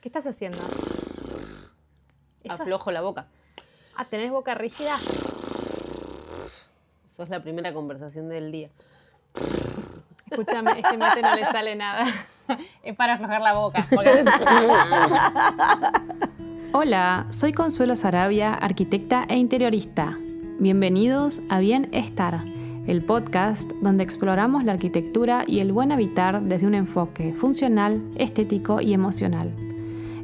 ¿Qué estás haciendo? Aflojo la boca. Ah, ¿tenés boca rígida? Sos la primera conversación del día. Escúchame, este mate no le sale nada. Es para aflojar la boca. Hola, soy Consuelo Sarabia, arquitecta e interiorista. Bienvenidos a Bienestar, el podcast donde exploramos la arquitectura y el buen habitar desde un enfoque funcional, estético y emocional.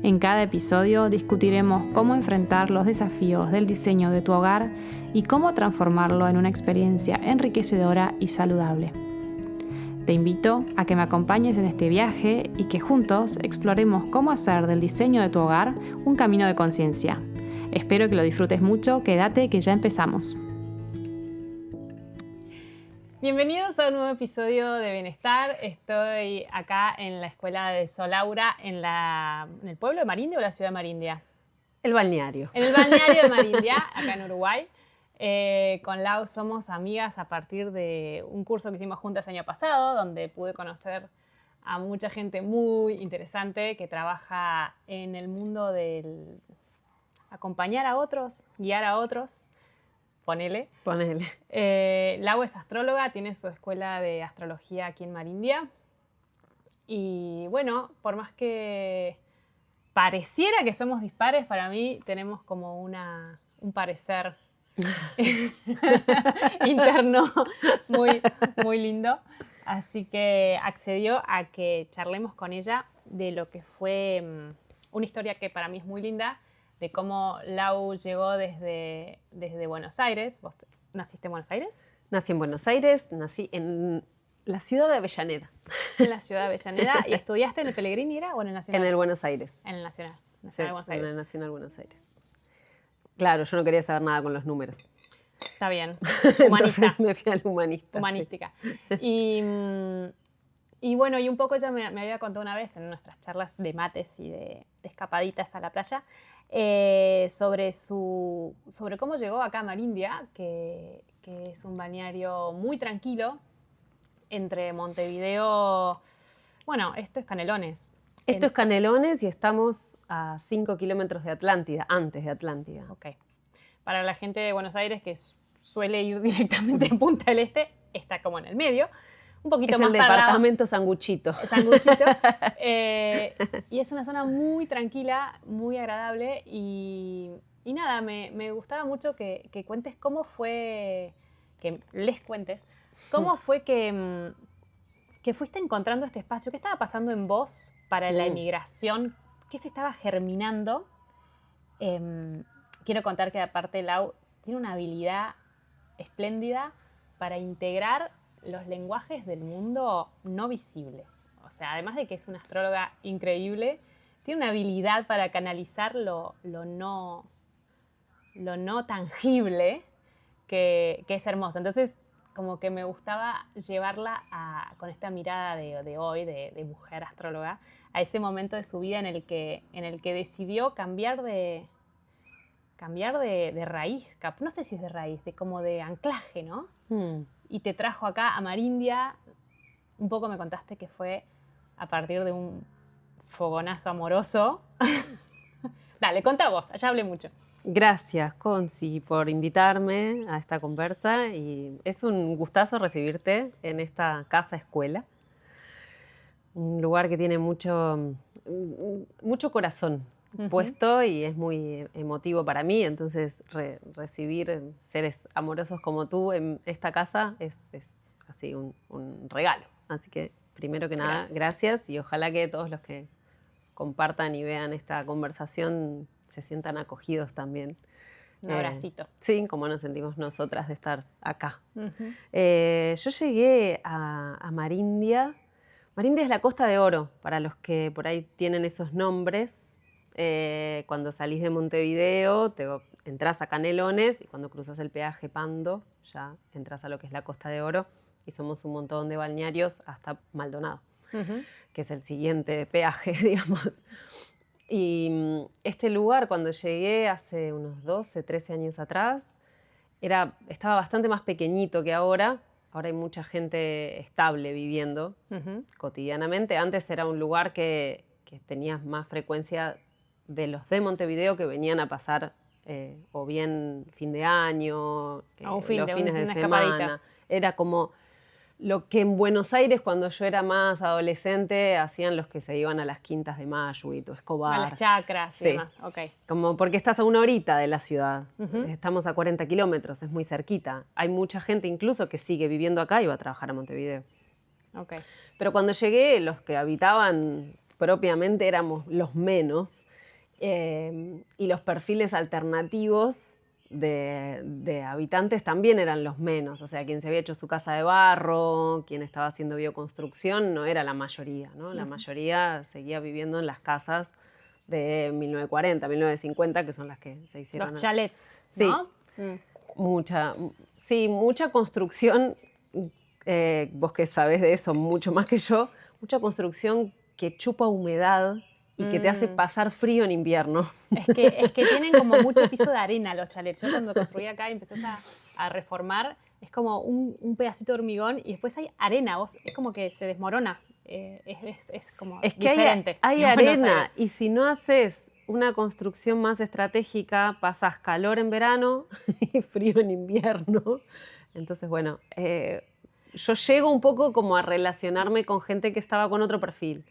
En cada episodio discutiremos cómo enfrentar los desafíos del diseño de tu hogar y cómo transformarlo en una experiencia enriquecedora y saludable. Te invito a que me acompañes en este viaje y que juntos exploremos cómo hacer del diseño de tu hogar un camino de conciencia. Espero que lo disfrutes mucho, quédate que ya empezamos. Bienvenidos a un nuevo episodio de Bienestar. Estoy acá en la escuela de Solaura, en el pueblo de Marindia o la ciudad de Marindia. El balneario. En el balneario de Marindia, acá en Uruguay. Con Lau somos amigas a partir de un curso que hicimos juntas el año pasado, donde pude conocer a mucha gente muy interesante que trabaja en el mundo del acompañar a otros, guiar a otros. Ponele. Lau es astróloga, tiene su escuela de astrología aquí en Marindia. Y bueno, por más que pareciera que somos dispares, para mí tenemos como un parecer interno muy, muy lindo. Así que accedió a que charlemos con ella de lo que fue una historia que para mí es muy linda, de cómo Lau llegó desde Buenos Aires. ¿Vos naciste en Buenos Aires? Nací en Buenos Aires, nací en la ciudad de Avellaneda. En la ciudad de Avellaneda. ¿Y estudiaste en el Pellegrini era o en el Nacional? En el Buenos Aires. En el Nacional. Sí, de Buenos Aires. en el Nacional Buenos Aires. Claro, yo no quería saber nada con los números. Está bien. Humanista. Entonces me fui al humanista. Humanística. Sí. Y bueno, y un poco ella me había contado una vez en nuestras charlas de mates y de escapaditas a la playa sobre cómo llegó acá a Marindia, que es un balneario muy tranquilo entre Montevideo. Bueno, esto es Canelones. Esto es Canelones y estamos a 5 kilómetros de Atlántida, antes de Atlántida. Ok. Para la gente de Buenos Aires que suele ir directamente en Punta del Este, está como en el medio. Un poquito es más el departamento Sanguchito. Sanguchito. Y es una zona muy tranquila, muy agradable. Y nada, me gustaba mucho que cuentes cómo fue, que les cuentes, cómo fue que fuiste encontrando este espacio. ¿Qué estaba pasando en vos para la emigración? ¿Qué se estaba germinando? Quiero contar que aparte Lau tiene una habilidad espléndida para integrar los lenguajes del mundo no visible. O sea, además de que es una astróloga increíble, tiene una habilidad para canalizar lo no tangible que es hermoso. Entonces, como que me gustaba llevarla con esta mirada de hoy, de mujer astróloga, a ese momento de su vida en el que decidió cambiar de raíz, no sé si es de raíz, como de anclaje, ¿no? Y te trajo acá a Marindia. Un poco me contaste que fue a partir de un fogonazo amoroso. Dale, contá vos, ya hablé mucho. Gracias, Conci, por invitarme a esta conversa y es un gustazo recibirte en esta casa escuela. Un lugar que tiene mucho corazón puesto y es muy emotivo para mí, entonces recibir seres amorosos como tú en esta casa es así un regalo. Así que primero que nada, gracias y ojalá que todos los que compartan y vean esta conversación se sientan acogidos también. Un abracito. Sí, como nos sentimos nosotras de estar acá. Yo llegué a Marindia. Marindia es la Costa de Oro, para los que por ahí tienen esos nombres. Cuando salís de Montevideo, entrás a Canelones y cuando cruzas el peaje Pando, ya entras a lo que es la Costa de Oro y somos un montón de balnearios hasta Maldonado, que es el siguiente peaje, digamos. Y este lugar, cuando llegué hace unos 12, 13 años atrás, estaba bastante más pequeñito que ahora. Ahora hay mucha gente estable viviendo cotidianamente. Antes era un lugar que que tenías más frecuencia de los de Montevideo que venían a pasar o bien fin de año, un los fines de una semana. escapadita. Era como lo que en Buenos Aires, cuando yo era más adolescente, hacían los que se iban a las Quintas de Mayuit o Escobar. A las chacras y Sí. demás, ok. Como porque estás a 1 horita de la ciudad. Ujú. Estamos a 40 kilómetros, es muy cerquita. Hay mucha gente incluso que sigue viviendo acá y va a trabajar a Montevideo. Ok. Pero cuando llegué, los que habitaban propiamente éramos los menos. Y los perfiles alternativos de habitantes también eran los menos. O sea, quien se había hecho su casa de barro, quien estaba haciendo bioconstrucción, no era la mayoría, ¿no? La mayoría seguía viviendo en las casas de 1940, 1950, que son las que se hicieron. Los chalets, ¿no? Sí. Mucha construcción, vos que sabés de eso mucho más que yo, mucha construcción que chupa humedad y que te hace pasar frío en invierno. Es que tienen como mucho piso de arena los chalets. Yo cuando construí acá y empezás a reformar, es como un pedacito de hormigón y después hay arena. Es como que se desmorona. Es como es que diferente. hay arena y si no haces una construcción más estratégica, pasas calor en verano y frío en invierno. Entonces, bueno, yo llego un poco como a relacionarme con gente que estaba con otro perfil,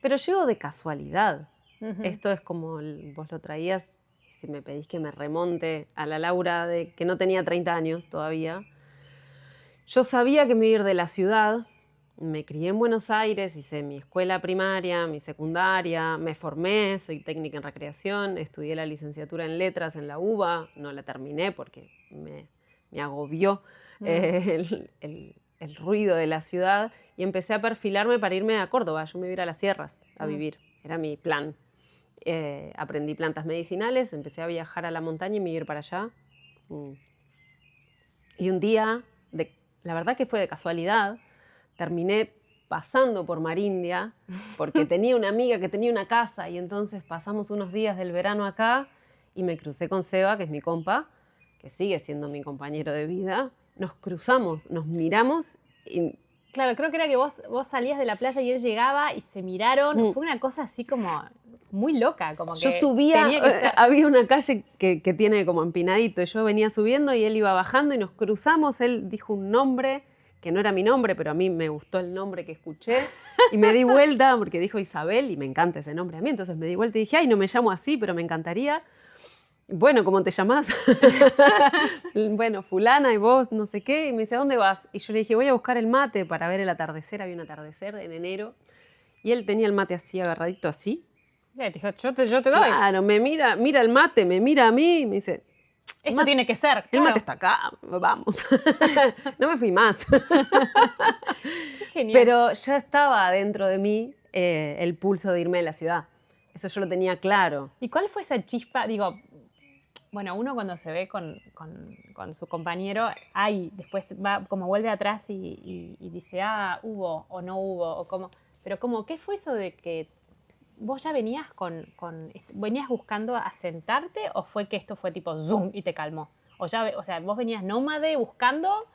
pero llego de casualidad. Esto es como vos lo traías, si me pedís que me remonte a la Laura de que no tenía 30 años todavía. Yo sabía que me iba a ir de la ciudad, me crié en Buenos Aires, hice mi escuela primaria, mi secundaria, me formé, soy técnica en recreación, estudié la licenciatura en letras en la UBA, no la terminé porque me agobió el ruido de la ciudad y empecé a perfilarme para irme a Córdoba. Yo me iba a ir a las sierras a vivir, era mi plan. Aprendí plantas medicinales, empecé a viajar a la montaña y me iba a ir para allá. Y un día, la verdad que fue de casualidad, terminé pasando por Marindia porque tenía una amiga que tenía una casa y entonces pasamos unos días del verano acá y me crucé con Seba, que es mi compa, que sigue siendo mi compañero de vida. Nos cruzamos, nos miramos y... Claro, creo que era que vos salías de la playa y él llegaba y se miraron. Fue una cosa así como muy loca. Como que yo subía, tenía que ser... había una calle que tiene como empinadito. Yo venía subiendo y él iba bajando y nos cruzamos. Él dijo un nombre que no era mi nombre, pero a mí me gustó el nombre que escuché. Y me di vuelta porque dijo Isabel y me encanta ese nombre a mí. Entonces me di vuelta y dije, ay, no me llamo así, pero me encantaría. Bueno, ¿cómo te llamás? Bueno, fulana y vos, no sé qué. Y me dice, ¿a dónde vas? Y yo le dije, voy a buscar el mate para ver el atardecer. Había un atardecer en enero. Y él tenía el mate así, agarradito así. Te dijo, yo te doy. Claro, me mira el mate, me mira a mí y me dice... Esto tiene que ser. El mate está acá, vamos. No me fui más. Qué genial. Pero ya estaba dentro de mí el pulso de irme de la ciudad. Eso yo lo tenía claro. ¿Y cuál fue esa chispa? Digo, bueno, uno cuando se ve con su compañero, después va como vuelve atrás y dice, hubo o no hubo, o cómo. Pero como, ¿qué fue eso de que vos ya venías venías buscando asentarte o fue que esto fue tipo zoom y te calmó? O sea, vos venías nómade buscando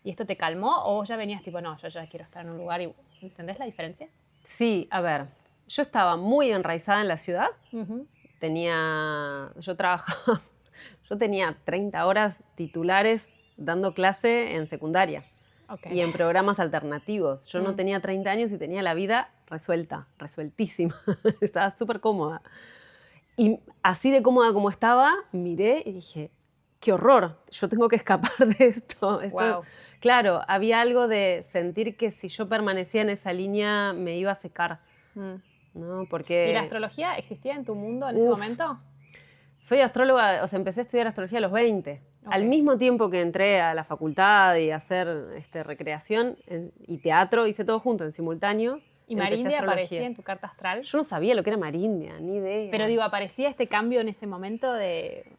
y esto te calmó o vos ya venías tipo, no, yo ya quiero estar en un lugar y... ¿Entendés la diferencia? Sí, a ver, yo estaba muy enraizada en la ciudad. Yo tenía 30 horas titulares dando clase en secundaria y en programas alternativos. Yo no tenía 30 años y tenía la vida resueltísima. Estaba súper cómoda. Y así de cómoda como estaba, miré y dije, qué horror, yo tengo que escapar de esto. Wow. Claro, había algo de sentir que si yo permanecía en esa línea me iba a secar. ¿No? Porque... ¿Y la astrología existía en tu mundo en ese momento? Soy astróloga, o sea, empecé a estudiar astrología a los 20. Al mismo tiempo que entré a la facultad y a hacer recreación y teatro, hice todo junto, en simultáneo. ¿Y Marindia aparecía en tu carta astral? Yo no sabía lo que era Marindia, ni idea. Pero digo, ¿aparecía este cambio en ese momento de...?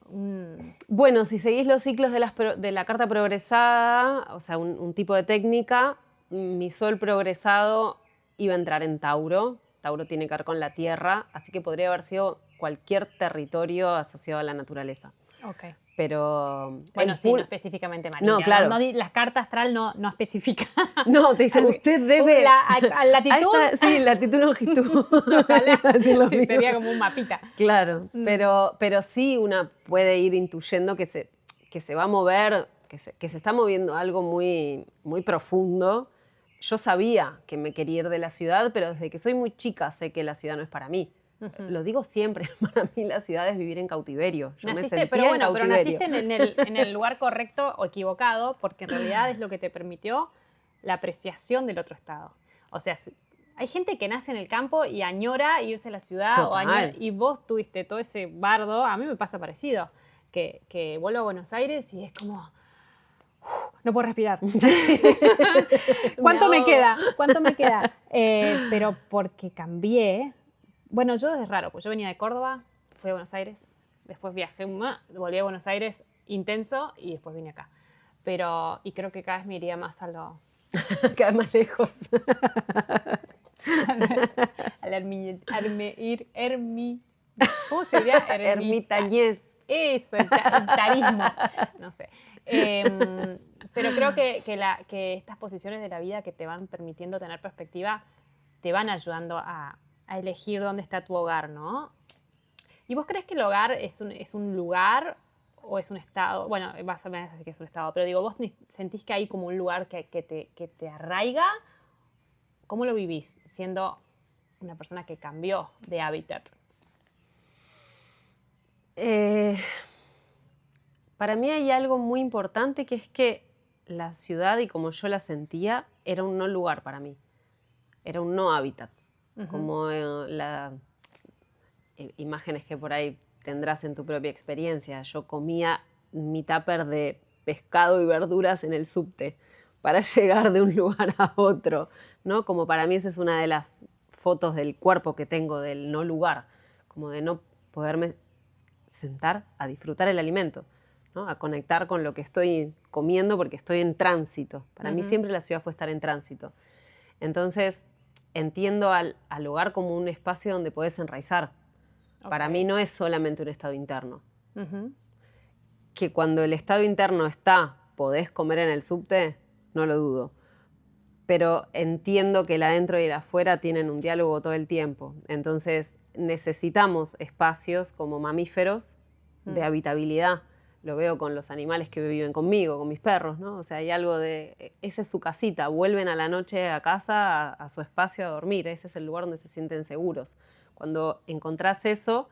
Bueno, si seguís los ciclos de la carta progresada, o sea, un tipo de técnica, mi sol progresado iba a entrar en Tauro. Tauro tiene que ver con la tierra, así que podría haber sido cualquier territorio asociado a la naturaleza. Okay. pero... Bueno, sí, no específicamente Marindia. No, claro. Las cartas astral no especifica. No, te dice, usted debe... ¿A latitud? Sí, latitud, longitud. Ojalá. Sí, sería como un mapita. Claro, pero sí una puede ir intuyendo que se va a mover, que se está moviendo algo muy, muy profundo. Yo sabía que me quería ir de la ciudad, pero desde que soy muy chica sé que la ciudad no es para mí. Lo digo siempre, para mí la ciudad es vivir en cautiverio. Yo me sentía en cautiverio. Pero naciste en el lugar correcto o equivocado, porque en realidad es lo que te permitió la apreciación del otro estado. O sea, hay gente que nace en el campo y añora irse a la ciudad, y vos tuviste todo ese bardo. A mí me pasa parecido, que vuelvo a Buenos Aires y es como... no puedo respirar. ¿Cuánto me queda? Pero porque cambié. Bueno, yo es raro, pues yo venía de Córdoba, fui a Buenos Aires, después viajé, volví a Buenos Aires intenso y después vine acá. Y creo que cada vez me iría más a lo... cada vez más lejos. ¿Cómo sería? Ermitañez. Eso, el tarismo. No sé. Pero creo que estas posiciones de la vida que te van permitiendo tener perspectiva te van ayudando a elegir dónde está tu hogar, ¿no? ¿Y vos crees que el hogar es un lugar o es un estado? Bueno, vas a decir que es un estado, pero digo, ¿vos sentís que hay como un lugar que te arraiga? ¿Cómo lo vivís siendo una persona que cambió de hábitat? Para mí hay algo muy importante, que es que la ciudad, y como yo la sentía, era un no lugar para mí. Era un no hábitat. Como las imágenes que por ahí tendrás en tu propia experiencia. Yo comía mi tupper de pescado y verduras en el subte para llegar de un lugar a otro, ¿no? Como para mí esa es una de las fotos del cuerpo que tengo, del no lugar, como de no poderme sentar a disfrutar el alimento, ¿no? A conectar con lo que estoy comiendo porque estoy en tránsito. Para mí siempre la ciudad fue estar en tránsito. Entonces, entiendo al hogar como un espacio donde podés enraizar. Okay. Para mí no es solamente un estado interno. Que cuando el estado interno está, podés comer en el subte, no lo dudo. Pero entiendo que el adentro y el afuera tienen un diálogo todo el tiempo. Entonces, necesitamos espacios como mamíferos de habitabilidad. Lo veo con los animales que viven conmigo, con mis perros, ¿no? O sea, hay algo de... Esa es su casita. Vuelven a la noche a casa, a su espacio a dormir. Ese es el lugar donde se sienten seguros. Cuando encontrás eso,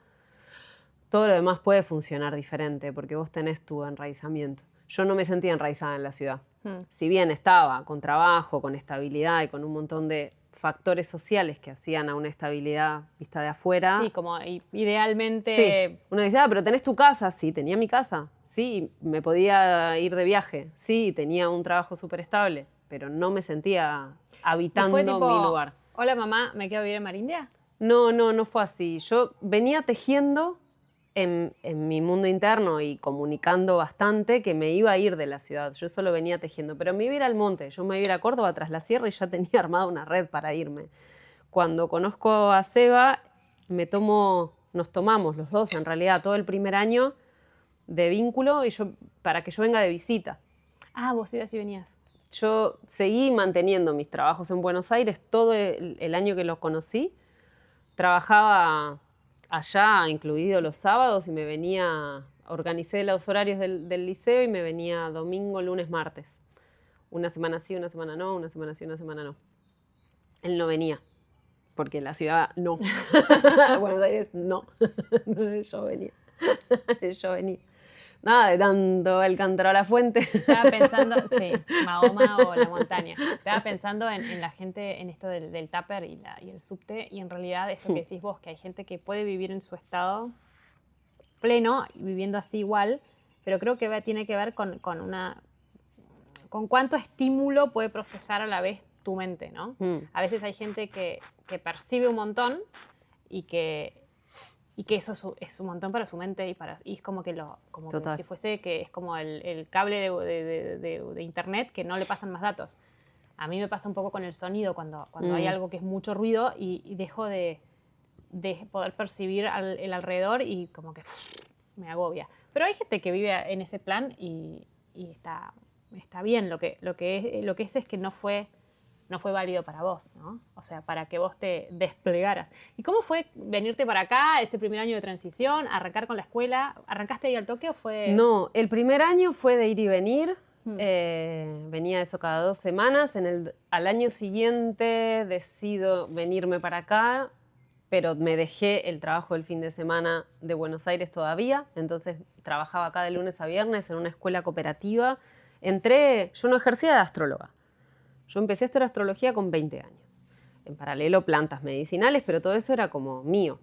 todo lo demás puede funcionar diferente porque vos tenés tu enraizamiento. Yo no me sentía enraizada en la ciudad. Si bien estaba con trabajo, con estabilidad y con un montón de factores sociales que hacían a una estabilidad vista de afuera. Sí, como idealmente... Sí. Uno dice, pero tenés tu casa. Sí, tenía mi casa. Sí, me podía ir de viaje. Sí, tenía un trabajo súper estable, pero no me sentía habitando mi lugar. Hola mamá, ¿me quedo a vivir en Marindia? No fue así. Yo venía tejiendo en mi mundo interno y comunicando bastante que me iba a ir de la ciudad. Yo solo venía tejiendo, pero me iba a ir al monte. Yo me iba a ir a Córdoba tras la sierra y ya tenía armada una red para irme. Cuando conozco a Seba, nos tomamos los dos, en realidad, todo el primer año de vínculo para que yo venga de visita. Ah, vos ibas y venías. Yo seguí manteniendo mis trabajos en Buenos Aires todo el año que los conocí. Trabajaba allá, incluido los sábados, y me venía, organicé los horarios del liceo y me venía domingo, lunes, martes. Una semana sí, una semana no, una semana sí, una semana no. Él no venía, porque la ciudad no. Buenos Aires no. Yo venía. Nada de tanto el cántaro a la fuente. Estaba pensando, sí, Mahoma o la montaña. Estaba pensando en la gente, en esto del tupper y el subte, y en realidad esto que decís vos, que hay gente que puede vivir en su estado pleno, viviendo así igual, pero creo que tiene que ver con cuánto estímulo puede procesar a la vez tu mente, ¿no? A veces hay gente que percibe un montón y que eso es un montón para su mente y es como que si fuese que es como el cable de internet que no le pasan más datos. A mí me pasa un poco con el sonido cuando hay algo que es mucho ruido y dejo de poder percibir el alrededor y como que me agobia. Pero hay gente que vive en ese plan y está bien. Lo que es que no fue válido para vos, ¿no? O sea, para que vos te desplegaras. ¿Y cómo fue venirte para acá, ese primer año de transición, arrancar con la escuela? ¿Arrancaste ahí al toque o fue...? No, el primer año fue de ir y venir. Venía eso cada 2 semanas. Al año siguiente decido venirme para acá, pero me dejé el trabajo del fin de semana de Buenos Aires todavía. Entonces trabajaba acá de lunes a viernes en una escuela cooperativa. Yo no ejercía de astróloga. Yo empecé a estudiar astrología con 20 años. En paralelo, plantas medicinales, pero todo eso era como mío.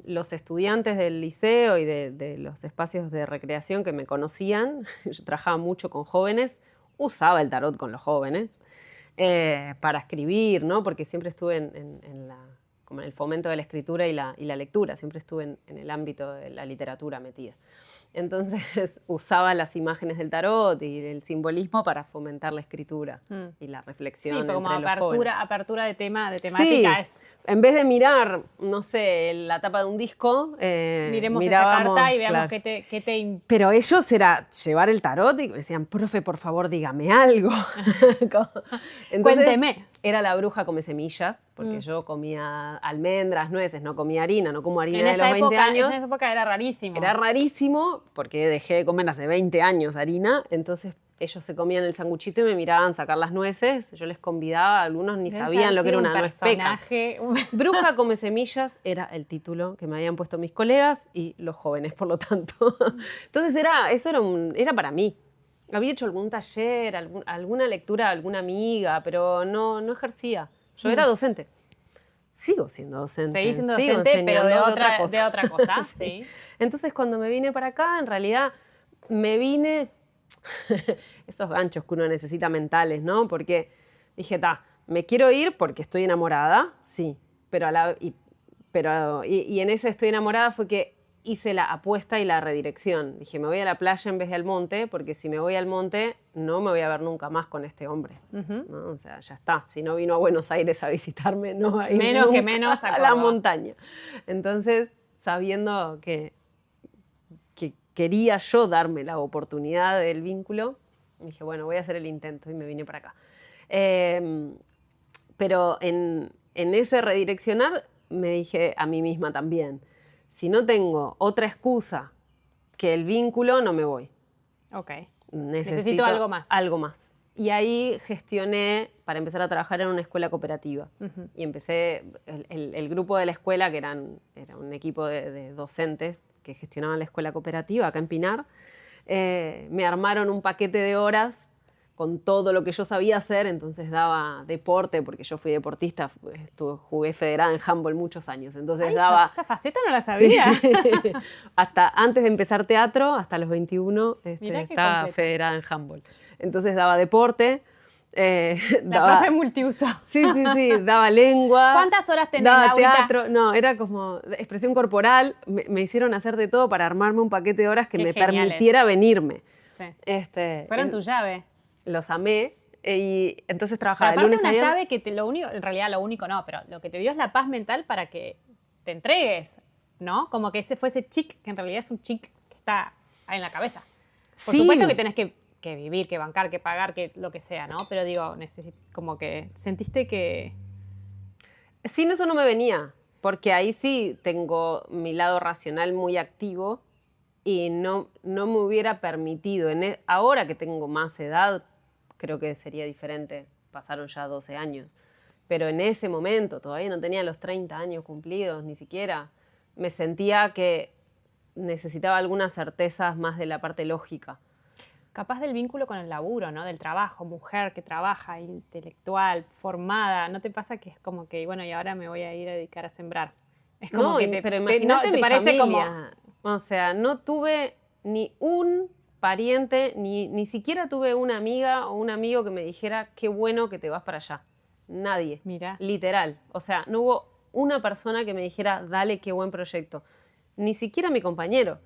Los estudiantes del liceo y de los espacios de recreación que me conocían, yo trabajaba mucho con jóvenes, usaba el tarot con los jóvenes para escribir, ¿no? Porque siempre estuve como en el fomento de la escritura y la lectura, siempre estuve en el ámbito de la literatura metida. Entonces usaba las imágenes del tarot y el simbolismo para fomentar la escritura y la reflexión. Sí, pero como entre los jóvenes. apertura de temática. Sí, en vez de mirar, no sé, la tapa de un disco, miremos esta mirábamos, carta y veamos claro. qué te... Pero ellos era llevar el tarot y me decían, profe, por favor, dígame algo. Entonces, Cuénteme. Era la bruja come semillas, porque yo comía almendras, nueces, no comía harina, no como harina de los 20 años. En esa época era rarísimo. Era rarísimo, porque dejé de comer hace 20 años harina, entonces ellos se comían el sanguchito y me miraban sacar las nueces. Yo les convidaba, algunos ni sabían lo que era una nuez peca. Bruja come semillas era el título que me habían puesto mis colegas y los jóvenes, por lo tanto. Entonces era para mí. Había hecho algún taller, alguna lectura, alguna amiga, pero no ejercía. Yo era docente. Sigo siendo docente. Seguí siendo docente, pero de otra cosa. Sí. Entonces, cuando me vine para acá, en realidad me vine... esos ganchos que uno necesita mentales, ¿no? Porque dije, me quiero ir porque estoy enamorada, sí, pero en ese estoy enamorada fue que hice la apuesta y la redirección. Dije, me voy a la playa en vez de al monte, porque si me voy al monte no me voy a ver nunca más con este hombre. ¿No? O sea, ya está. Si no vino a Buenos Aires a visitarme, no va a ir menos a la montaña. Entonces, sabiendo que quería yo darme la oportunidad del vínculo, dije, bueno, voy a hacer el intento y me vine para acá. Pero en ese redireccionar me dije a mí misma también, si no tengo otra excusa que el vínculo, no me voy. Ok. Necesito algo más. Algo más. Y ahí gestioné para empezar a trabajar en una escuela cooperativa. Y empecé, el grupo de la escuela, que era un equipo de docentes que gestionaban la escuela cooperativa acá en Pinar, me armaron un paquete de horas con todo lo que yo sabía hacer, entonces daba deporte, porque yo fui deportista, jugué federada en handball muchos años, entonces daba... Esa faceta no la sabía. Sí. Hasta antes de empezar teatro, hasta los 21, estaba federada en handball. Entonces daba deporte. Profe multiuso. Sí, daba lengua. ¿Cuántas horas tenés, daba Laurita? teatro. No, era como expresión corporal. Me hicieron hacer de todo para armarme un paquete de horas que me permitiera venirme. Sí. Fueron tu llave. Los amé y entonces trabajaba pero de lunes aparte a una viernes. llave que en realidad lo único no, pero lo que te dio es la paz mental para que te entregues, ¿no? Como que ese fue ese chic, que en realidad es un chic que está ahí en la cabeza. Por supuesto que tenés que vivir, que bancar, que pagar, que lo que sea, ¿no? Pero digo, como que sentiste que... Sí, eso no me venía, porque ahí sí tengo mi lado racional muy activo y no me hubiera permitido. Ahora que tengo más edad, creo que sería diferente. Pasaron ya 12 años. Pero en ese momento, todavía no tenía los 30 años cumplidos, ni siquiera. Me sentía que necesitaba algunas certezas más de la parte lógica. Capaz del vínculo con el laburo, ¿no? Del trabajo, mujer que trabaja, intelectual, formada. ¿No te pasa que es como que, bueno, y ahora me voy a ir a dedicar a sembrar? Es como pero imagínate mi parece familia. O sea, no tuve ni un pariente, ni siquiera tuve una amiga o un amigo que me dijera qué bueno que te vas para allá. Nadie. Mira. Literal. O sea, no hubo una persona que me dijera, dale, qué buen proyecto. Ni siquiera mi compañero.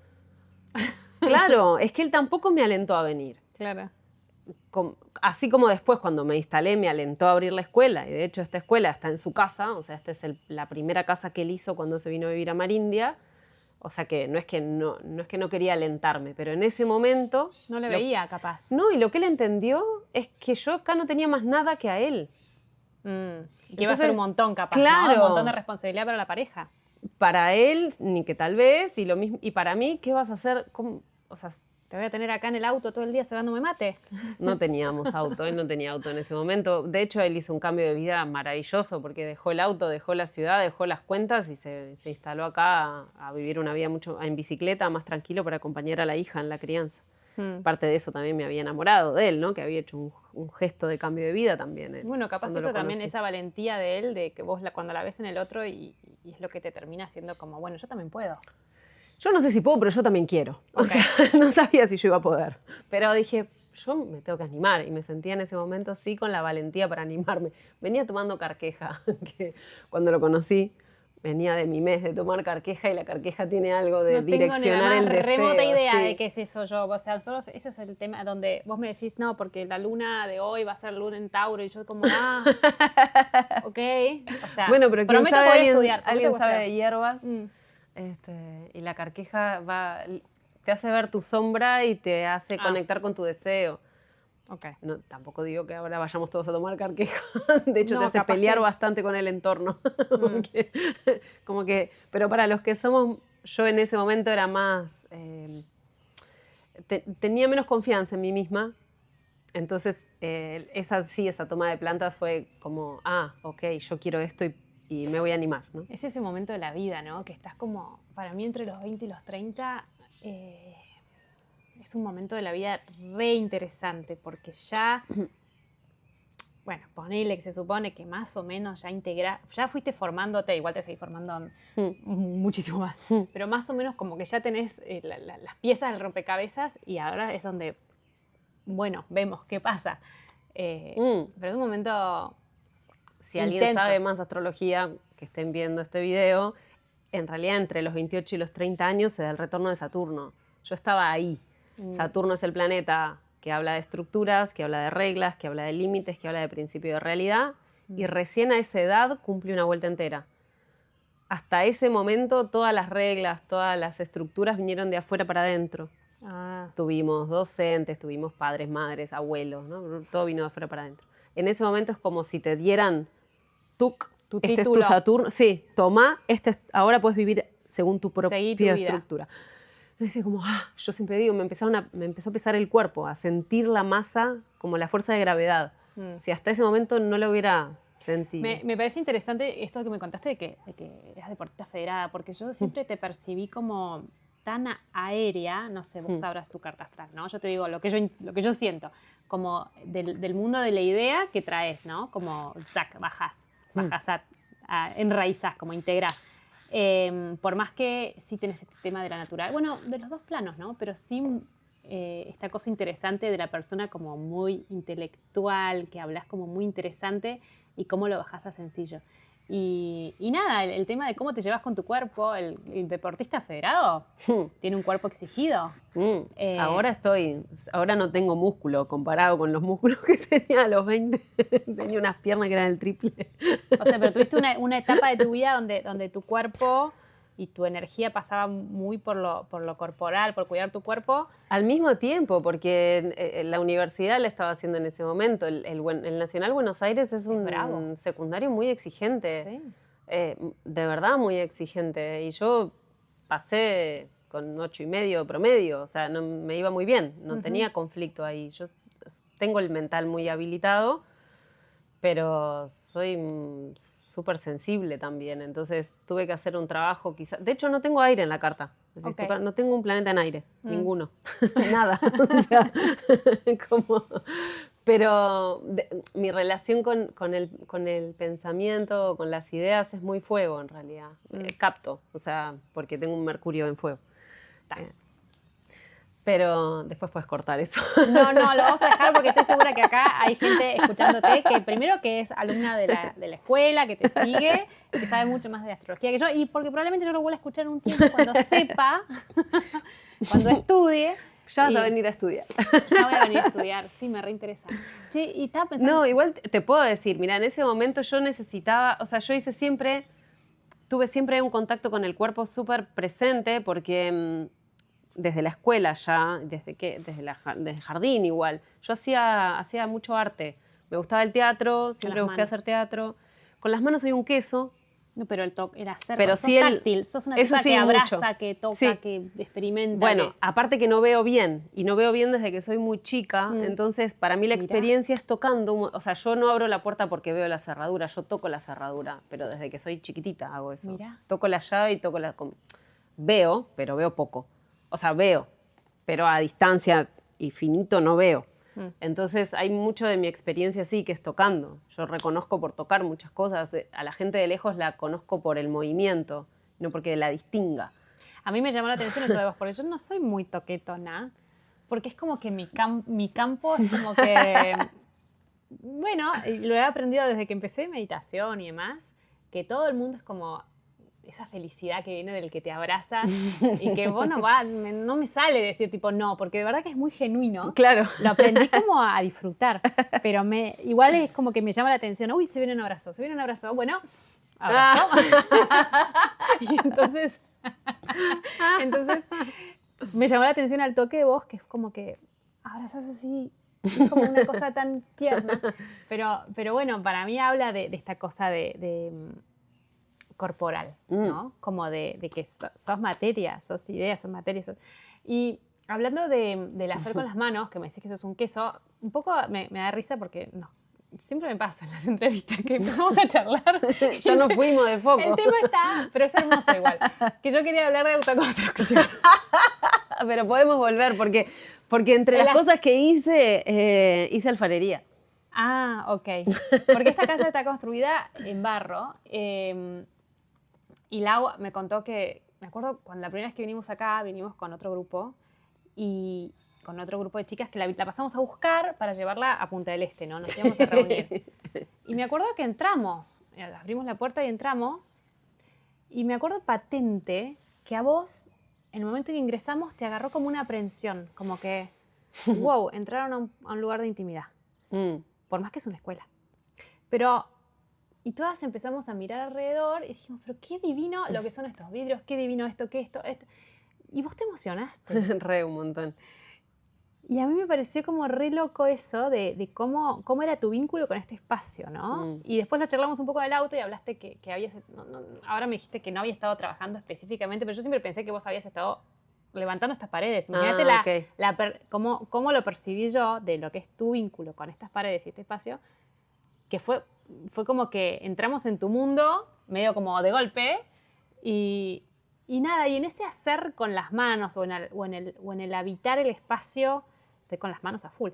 Claro, es que él tampoco me alentó a venir. Claro. Así como después, cuando me instalé, me alentó a abrir la escuela. Y de hecho, esta escuela está en su casa. O sea, esta es la primera casa que él hizo cuando se vino a vivir a Marindia. O sea que no es que no quería alentarme, pero en ese momento... No le veía, capaz. No, y lo que él entendió es que yo acá no tenía más nada que a él. Y que iba a ser un montón, capaz, claro, ¿no? Un montón de responsabilidad para la pareja. Para él, ni que tal vez, y lo mismo, y para mí, ¿qué vas a hacer? O sea, te voy a tener acá en el auto todo el día cebándome mate. No teníamos auto, él no tenía auto en ese momento. De hecho, él hizo un cambio de vida maravilloso porque dejó el auto, dejó la ciudad, dejó las cuentas y se instaló acá a vivir una vida mucho en bicicleta, más tranquilo para acompañar a la hija en la crianza. Parte de eso también me había enamorado de él, ¿no? Que había hecho un gesto de cambio de vida también. Bueno, capaz que eso también, esa valentía de él, de que vos cuando la ves en el otro y es lo que te termina haciendo como, bueno, yo también puedo. Yo no sé si puedo, pero yo también quiero. Okay. O sea, no sabía si yo iba a poder. Pero dije, yo me tengo que animar. Y me sentía en ese momento, sí, con la valentía para animarme. Venía tomando carqueja, que cuando lo conocí, venía de mi mes de tomar carqueja y la carqueja tiene algo de direccionar el deseo. No tengo ni la más remota idea de qué es eso yo. O sea, solo ese es el tema donde vos me decís, no, porque la luna de hoy va a ser luna en Tauro. Y yo como, ok. O sea, bueno, pero prometo sabe, que voy a estudiar. Alguien sabe de hierbas. Y la carqueja te hace ver tu sombra y te hace conectar con tu deseo. Okay. No, tampoco digo que ahora vayamos todos a tomar carqueja. De hecho, te hace pelear bastante con el entorno. Pero para los que somos, yo en ese momento era más... tenía menos confianza en mí misma. Entonces, esa toma de plantas fue como, ok, yo quiero esto y me voy a animar, ¿no? Es ese momento de la vida, ¿no? Que estás como, para mí entre los 20 y los 30, es un momento de la vida re interesante, porque ya, bueno, ponele que se supone que más o menos ya fuiste formándote, igual te seguís formando muchísimo más, pero más o menos como que ya tenés las piezas del rompecabezas y ahora es donde, bueno, vemos qué pasa. Pero es un momento... Si alguien sabe más astrología, que estén viendo este video, en realidad entre los 28 y los 30 años se da el retorno de Saturno. Yo estaba ahí. Saturno es el planeta que habla de estructuras, que habla de reglas, que habla de límites, que habla de principio de realidad, y recién a esa edad cumple una vuelta entera. Hasta ese momento todas las reglas, todas las estructuras vinieron de afuera para adentro. Tuvimos docentes, tuvimos padres, madres, abuelos, ¿no? Todo vino de afuera para adentro. En ese momento es como si te dieran tu este título. Es tu Saturno. Sí, toma, ahora puedes vivir según tu propia estructura. Me decía como, yo siempre digo, me empezó a pesar el cuerpo, a sentir la masa como la fuerza de gravedad. Si hasta ese momento no lo hubiera sentido. Me parece interesante esto que me contaste de que eras deportista federada, porque yo siempre te percibí como tan aérea, no sé, vos sabrás tu carta astral, ¿no? Yo te digo lo que yo siento, como del mundo de la idea que traes, ¿no? Como bajás enraizás, como integrás. Por más que sí tenés este tema de la natural, bueno, de los dos planos, ¿no? Pero sí esta cosa interesante de la persona como muy intelectual, que hablas como muy interesante y cómo lo bajás a sencillo. Y nada, el tema de cómo te llevas con tu cuerpo, el deportista federado tiene un cuerpo exigido. Ahora no tengo músculo comparado con los músculos que tenía a los 20. Tenía unas piernas que eran el triple. O sea, pero tuviste una etapa de tu vida donde tu cuerpo y tu energía pasaba muy por lo corporal, por cuidar tu cuerpo. Al mismo tiempo, porque la universidad la estaba haciendo en ese momento. El Nacional Buenos Aires es un secundario muy exigente. Sí. De verdad muy exigente. Y yo pasé con 8,5 promedio. O sea, me iba muy bien. No tenía conflicto ahí. Yo tengo el mental muy habilitado, pero soy súper sensible también, entonces tuve que hacer un trabajo quizás. De hecho, no tengo aire en la carta. No tengo un planeta en aire, ninguno, nada. O sea, pero mi relación con el pensamiento, con las ideas es muy fuego en realidad. Capto, o sea, porque tengo un Mercurio en fuego. Pero después puedes cortar eso. No, lo vamos a dejar porque estoy segura que acá hay gente escuchándote que primero que es alumna de la escuela, que te sigue, que sabe mucho más de astrología que yo, y porque probablemente yo lo vuelva a escuchar un tiempo cuando sepa, cuando estudie. Ya vas a venir a estudiar. Ya voy a venir a estudiar, sí, me reinteresa. Che, y estaba pensando... No, igual te puedo decir, mira, en ese momento yo necesitaba, o sea, yo hice siempre... tuve siempre un contacto con el cuerpo súper presente porque desde la escuela ya, desde el jardín igual, yo hacía mucho arte. Me gustaba el teatro, siempre busqué hacer teatro. Con las manos soy un queso. No, pero el toque era cerca. Pero sos sí táctil, sos una tipa que abraza, mucho. Que toca, sí. Que experimenta. Bueno, aparte que no veo bien, y no veo bien desde que soy muy chica, entonces para mí la experiencia es tocando, o sea, yo no abro la puerta porque veo la cerradura, yo toco la cerradura, pero desde que soy chiquitita hago eso. Mirá. Toco la llave y toco la... Veo, pero veo poco. O sea, veo, pero a distancia y finito no veo. Entonces hay mucho de mi experiencia así que es tocando. Yo reconozco por tocar muchas cosas. A la gente de lejos la conozco por el movimiento, no porque la distinga. A mí me llamó la atención eso de vos, porque yo no soy muy toquetona, porque es como que mi campo es como que... Bueno, lo he aprendido desde que empecé meditación y demás, que todo el mundo es como... esa felicidad que viene del que te abraza y que vos no me sale decir tipo no, porque de verdad que es muy genuino. Claro. Lo aprendí como a disfrutar, pero igual es como que me llama la atención. Uy, se viene un abrazo, bueno, abrazo. Y entonces me llamó la atención al toque de vos, que es como que abrazás así, es como una cosa tan tierna. Pero bueno, para mí habla de esta cosa de corporal, ¿no? Como de que sos materia, sos ideas, sos materia. Y hablando del hacer con las manos, que me decís que sos un queso, un poco me da risa porque siempre me pasa en las entrevistas que empezamos a charlar. Ya nos fuimos de foco. El tema está, pero es hermoso igual, que yo quería hablar de autoconstrucción. Pero podemos volver porque entre las cosas que hice alfarería. Ah, ok. Porque esta casa está construida en barro. Y Lau me contó que, me acuerdo cuando la primera vez que vinimos acá, vinimos con otro grupo de chicas que la pasamos a buscar para llevarla a Punta del Este, ¿no? Nos íbamos a reunir. Y me acuerdo que entramos, abrimos la puerta y entramos, y me acuerdo patente que a vos, en el momento en que ingresamos, te agarró como una aprensión, como que, wow, entraron a un lugar de intimidad. Por más que es una escuela. Y todas empezamos a mirar alrededor y dijimos, pero qué divino lo que son estos vidrios, qué divino esto, qué esto. Y vos te emocionaste. Re, un montón. Y a mí me pareció como re loco eso de cómo era tu vínculo con este espacio, ¿no? Y después lo charlamos un poco del auto y hablaste que habías... ahora me dijiste que no había estado trabajando específicamente, pero yo siempre pensé que vos habías estado levantando estas paredes. Imagínate cómo lo percibí yo de lo que es tu vínculo con estas paredes y este espacio, que fue como que entramos en tu mundo, medio como de golpe, y nada, y en ese hacer con las manos o en el habitar el espacio, estoy con las manos a full,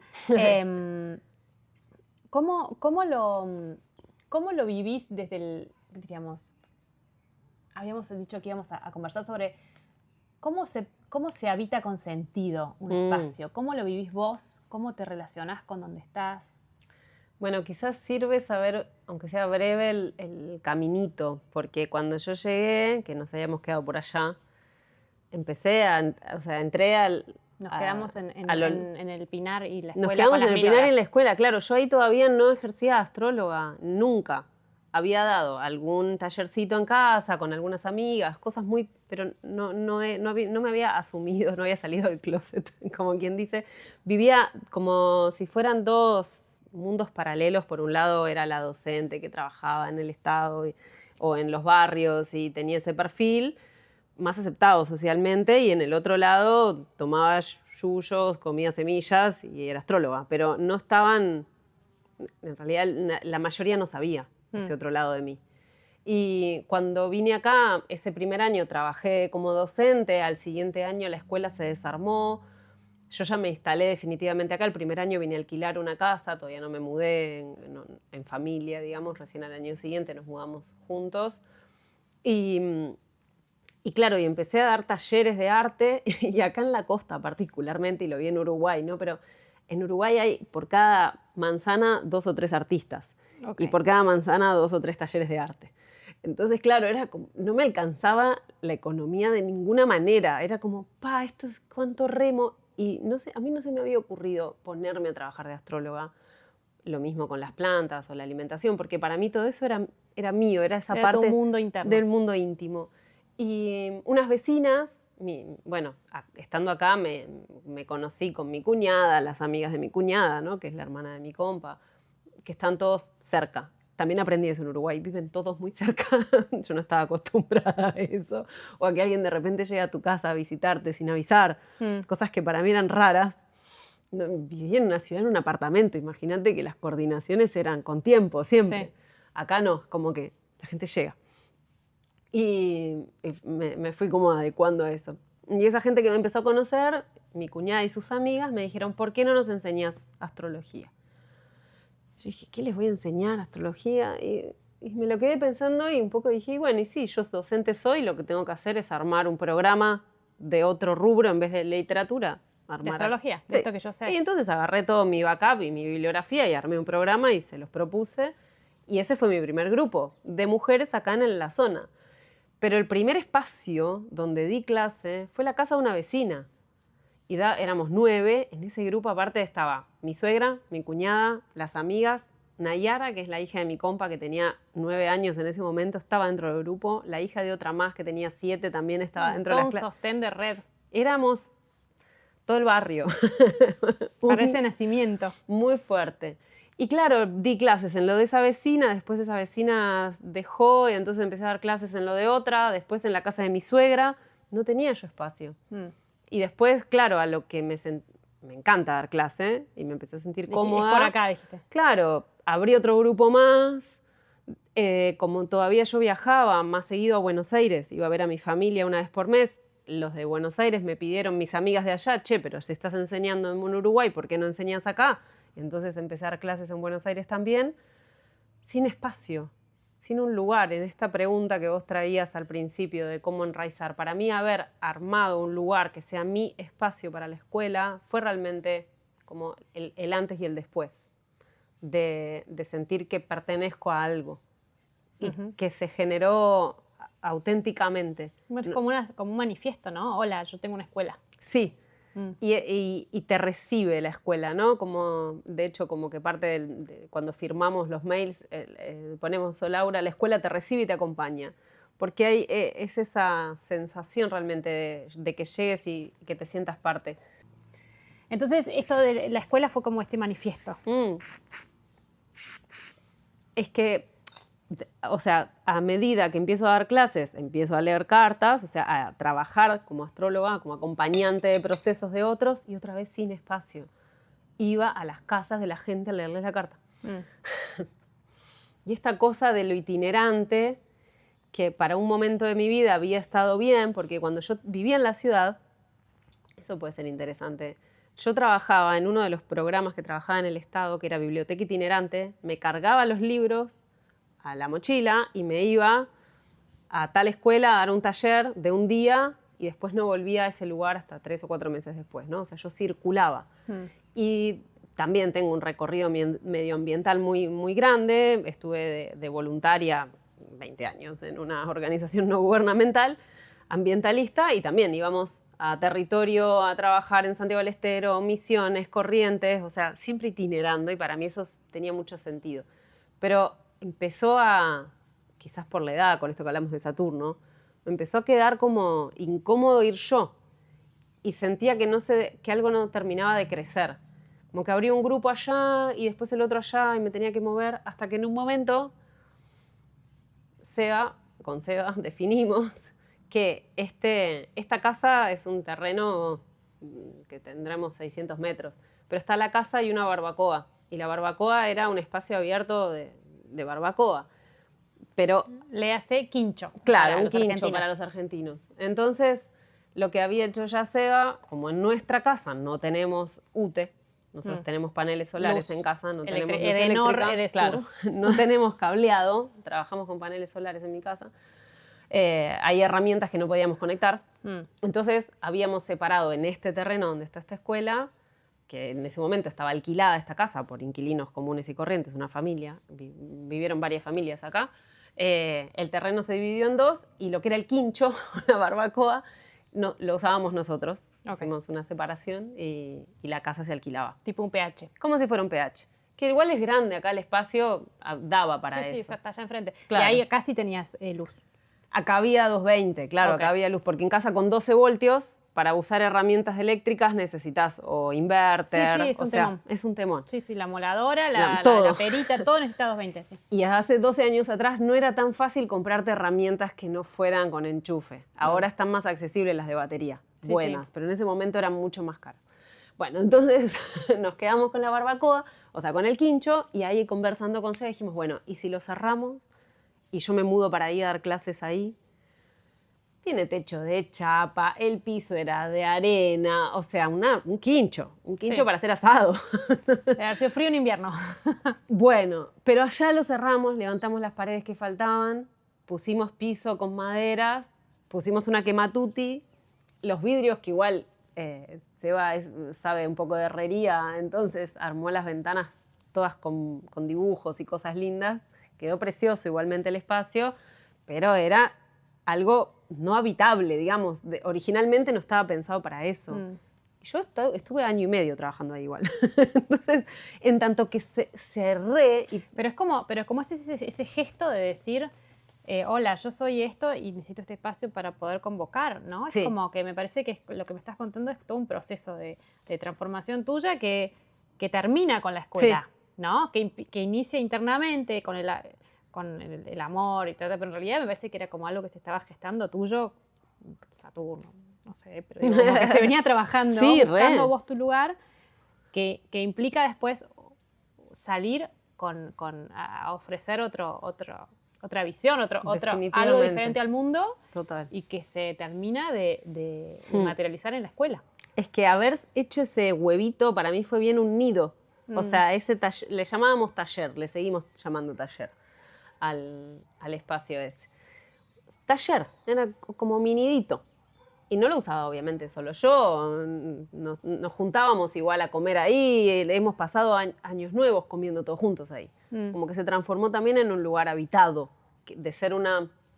¿cómo lo vivís desde el, diríamos, habíamos dicho que íbamos a conversar sobre cómo se habita con sentido un espacio? ¿Cómo lo vivís vos? ¿Cómo te relacionás con donde estás? Bueno, quizás sirve saber, aunque sea breve, el caminito, porque cuando yo llegué, que nos habíamos quedado por allá, entré al... Nos quedamos en el Pinar y la escuela. Nos quedamos en el Pinar y en la escuela, claro. Yo ahí todavía no ejercía de astróloga, nunca. Había dado algún tallercito en casa con algunas amigas, cosas muy... Pero no me había asumido, no había salido del closet, como quien dice. Vivía como si fueran dos mundos paralelos. Por un lado era la docente que trabajaba en el Estado o en los barrios y tenía ese perfil más aceptado socialmente, y en el otro lado tomaba yuyos, comía semillas y era astróloga, pero no estaban, en realidad la mayoría no sabía ese otro lado de mí. Y cuando vine acá, ese primer año trabajé como docente, al siguiente año la escuela se desarmó. Yo ya me instalé definitivamente acá. El primer año vine a alquilar una casa, todavía no me mudé en familia, digamos. Recién al año siguiente nos mudamos juntos. Y claro, y empecé a dar talleres de arte, y acá en la costa particularmente, y lo vi en Uruguay, ¿no? Pero en Uruguay hay por cada manzana 2 o 3 artistas. Okay. Y por cada manzana 2 o 3 talleres de arte. Entonces, claro, era como, no me alcanzaba la economía de ninguna manera. Era como, esto es cuánto remo. Y no sé, a mí no se me había ocurrido ponerme a trabajar de astróloga. Lo mismo con las plantas o la alimentación, porque para mí todo eso era mío, era esa Era parte tu mundo interno. del mundo íntimo. Y unas vecinas, bueno, estando acá me conocí con mi cuñada, las amigas de mi cuñada, ¿no? Que es la hermana de mi compa, que están todos cerca. También aprendí eso en Uruguay, viven todos muy cerca. Yo no estaba acostumbrada a eso. O a que alguien de repente llegue a tu casa a visitarte sin avisar. Cosas que para mí eran raras. Vivía en una ciudad, en un apartamento. Imagínate que las coordinaciones eran con tiempo, siempre. Sí. Acá no, como que la gente llega. Y me fui como adecuando a eso. Y esa gente que me empezó a conocer, mi cuñada y sus amigas, me dijeron, ¿por qué no nos enseñas astrología? Yo dije, ¿qué les voy a enseñar? Astrología. Y me lo quedé pensando y un poco dije, bueno, y sí, yo docente soy, lo que tengo que hacer es armar un programa de otro rubro en vez de literatura. De astrología, de esto que yo sé. Y entonces agarré todo mi backup y mi bibliografía y armé un programa y se los propuse. Y ese fue mi primer grupo de mujeres acá en la zona. Pero el primer espacio donde di clase fue la casa de una vecina. Y éramos 9, en ese grupo aparte estaba mi suegra, mi cuñada, las amigas, Nayara, que es la hija de mi compa que tenía 9 años en ese momento, estaba dentro del grupo, la hija de otra más que tenía 7 también estaba dentro de la clase. Un sostén de red. Éramos todo el barrio. Parece nacimiento. Muy fuerte. Y claro, di clases en lo de esa vecina, después esa vecina dejó y entonces empecé a dar clases en lo de otra, después en la casa de mi suegra. No tenía yo espacio. Y después, claro, a lo que me encanta dar clase y me empecé a sentir cómoda. Es por acá, dijiste. Claro, abrí otro grupo más. Como todavía yo viajaba más seguido a Buenos Aires, iba a ver a mi familia una vez por mes, los de Buenos Aires me pidieron, mis amigas de allá, che, pero si estás enseñando en Uruguay, ¿por qué no enseñas acá? Entonces empecé a dar clases en Buenos Aires también, sin espacio, sin un lugar. En esta pregunta que vos traías al principio de cómo enraizar, para mí haber armado un lugar que sea mi espacio para la escuela fue realmente como el antes y el después, de sentir que pertenezco a algo y que se generó auténticamente. Es como un manifiesto, ¿no? Hola, yo tengo una escuela. Sí. Y te recibe la escuela, ¿no? Como, de hecho, como que parte cuando firmamos los mails, ponemos, oh, Laura, la escuela te recibe y te acompaña. Porque es esa sensación realmente de que llegues y que te sientas parte. Entonces, esto de la escuela fue como este manifiesto. Es que, o sea, a medida que empiezo a dar clases, empiezo a leer cartas, o sea, a trabajar como astróloga, como acompañante de procesos de otros, y otra vez sin espacio. Iba a las casas de la gente a leerles la carta. Y esta cosa de lo itinerante, que para un momento de mi vida había estado bien, porque cuando yo vivía en la ciudad, eso puede ser interesante, yo trabajaba en uno de los programas que trabajaba en el Estado, que era biblioteca itinerante, me cargaba los libros a la mochila y me iba a tal escuela a dar un taller de un día y después no volvía a ese lugar hasta 3 o 4 meses después, ¿no? O sea, yo circulaba. Y también tengo un recorrido medioambiental muy, muy grande. Estuve de voluntaria 20 años en una organización no gubernamental ambientalista y también íbamos a territorio a trabajar en Santiago del Estero, Misiones, Corrientes, o sea, siempre itinerando y para mí eso tenía mucho sentido. Pero empezó quizás por la edad, con esto que hablamos de Saturno, me empezó a quedar como incómodo ir yo y sentía que algo no terminaba de crecer. Como que abrí un grupo allá y después el otro allá y me tenía que mover hasta que en un momento con Seba definimos que esta casa es un terreno que tendremos 600 metros, pero está la casa y una barbacoa y la barbacoa era un espacio abierto de barbacoa. Pero le hace quincho. Claro, un quincho para los argentinos. Entonces, lo que había hecho ya Seba, como en nuestra casa no tenemos UTE, nosotros tenemos paneles solares en casa, no tenemos luz eléctrica, claro, no tenemos cableado, trabajamos con paneles solares en mi casa, hay herramientas que no podíamos conectar. Entonces, habíamos separado en este terreno donde está esta escuela, que en ese momento estaba alquilada esta casa por inquilinos comunes y corrientes, una familia, vivieron varias familias acá. El terreno se dividió en dos y lo que era el quincho, la barbacoa, lo usábamos nosotros. Hicimos una separación y la casa se alquilaba. Tipo un PH. Como si fuera un PH. Que igual es grande, acá el espacio daba para eso. Sí, está allá enfrente. Claro. Y ahí casi tenías luz. Acá había 220, claro, Ok. acá había luz, porque en casa con 12 voltios, para usar herramientas eléctricas necesitas o inverter. Sí, es un temón. Es un temón. Sí, la moladora, todo. la perita, todo necesita 220, sí. Y hace 12 años atrás no era tan fácil comprarte herramientas que no fueran con enchufe. Ahora están más accesibles las de batería, Sí, buenas, sí. pero en ese momento eran mucho más caras. Bueno, entonces nos quedamos con la barbacoa, o sea, con el quincho, y ahí conversando con Seba dijimos, bueno, ¿y si lo cerramos? Y yo me mudo para ir a dar clases ahí. Tiene techo de chapa, el piso era de arena, o sea, un quincho Sí. para hacer asado. Debe haber sido frío en invierno. Bueno, pero allá lo cerramos, levantamos las paredes que faltaban, pusimos piso con maderas, pusimos una quematuti, los vidrios que igual Seba sabe un poco de herrería, entonces armó las ventanas todas con dibujos y cosas lindas. Quedó precioso igualmente el espacio, pero era algo no habitable, digamos. Originalmente no estaba pensado para eso. Yo estuve año y medio trabajando ahí igual. Entonces, en tanto que cerré... Pero es como ese gesto de decir, hola, yo soy esto y necesito este espacio para poder convocar, ¿no? Es Sí. como que me parece que lo que me estás contando es todo un proceso de transformación tuya que termina con la escuela, ¿no? Que inicia internamente con el amor y tal, pero en realidad me parece que era como algo que se estaba gestando tuyo, Saturno, no sé, pero digo, como que se venía trabajando, Sí, buscando re. vos tu lugar, que implica después salir a ofrecer otra visión, algo Definitivamente. diferente al mundo. Total. Y que se termina de materializar en la escuela. Es que haber hecho ese huevito para mí fue bien un nido. O sea, ese le llamábamos taller, le seguimos llamando taller al espacio ese. Taller, era como mi nidito. Y no lo usaba obviamente solo yo, nos juntábamos igual a comer ahí, hemos pasado años nuevos comiendo todos juntos ahí. Como que se transformó también en un lugar habitado, de ser un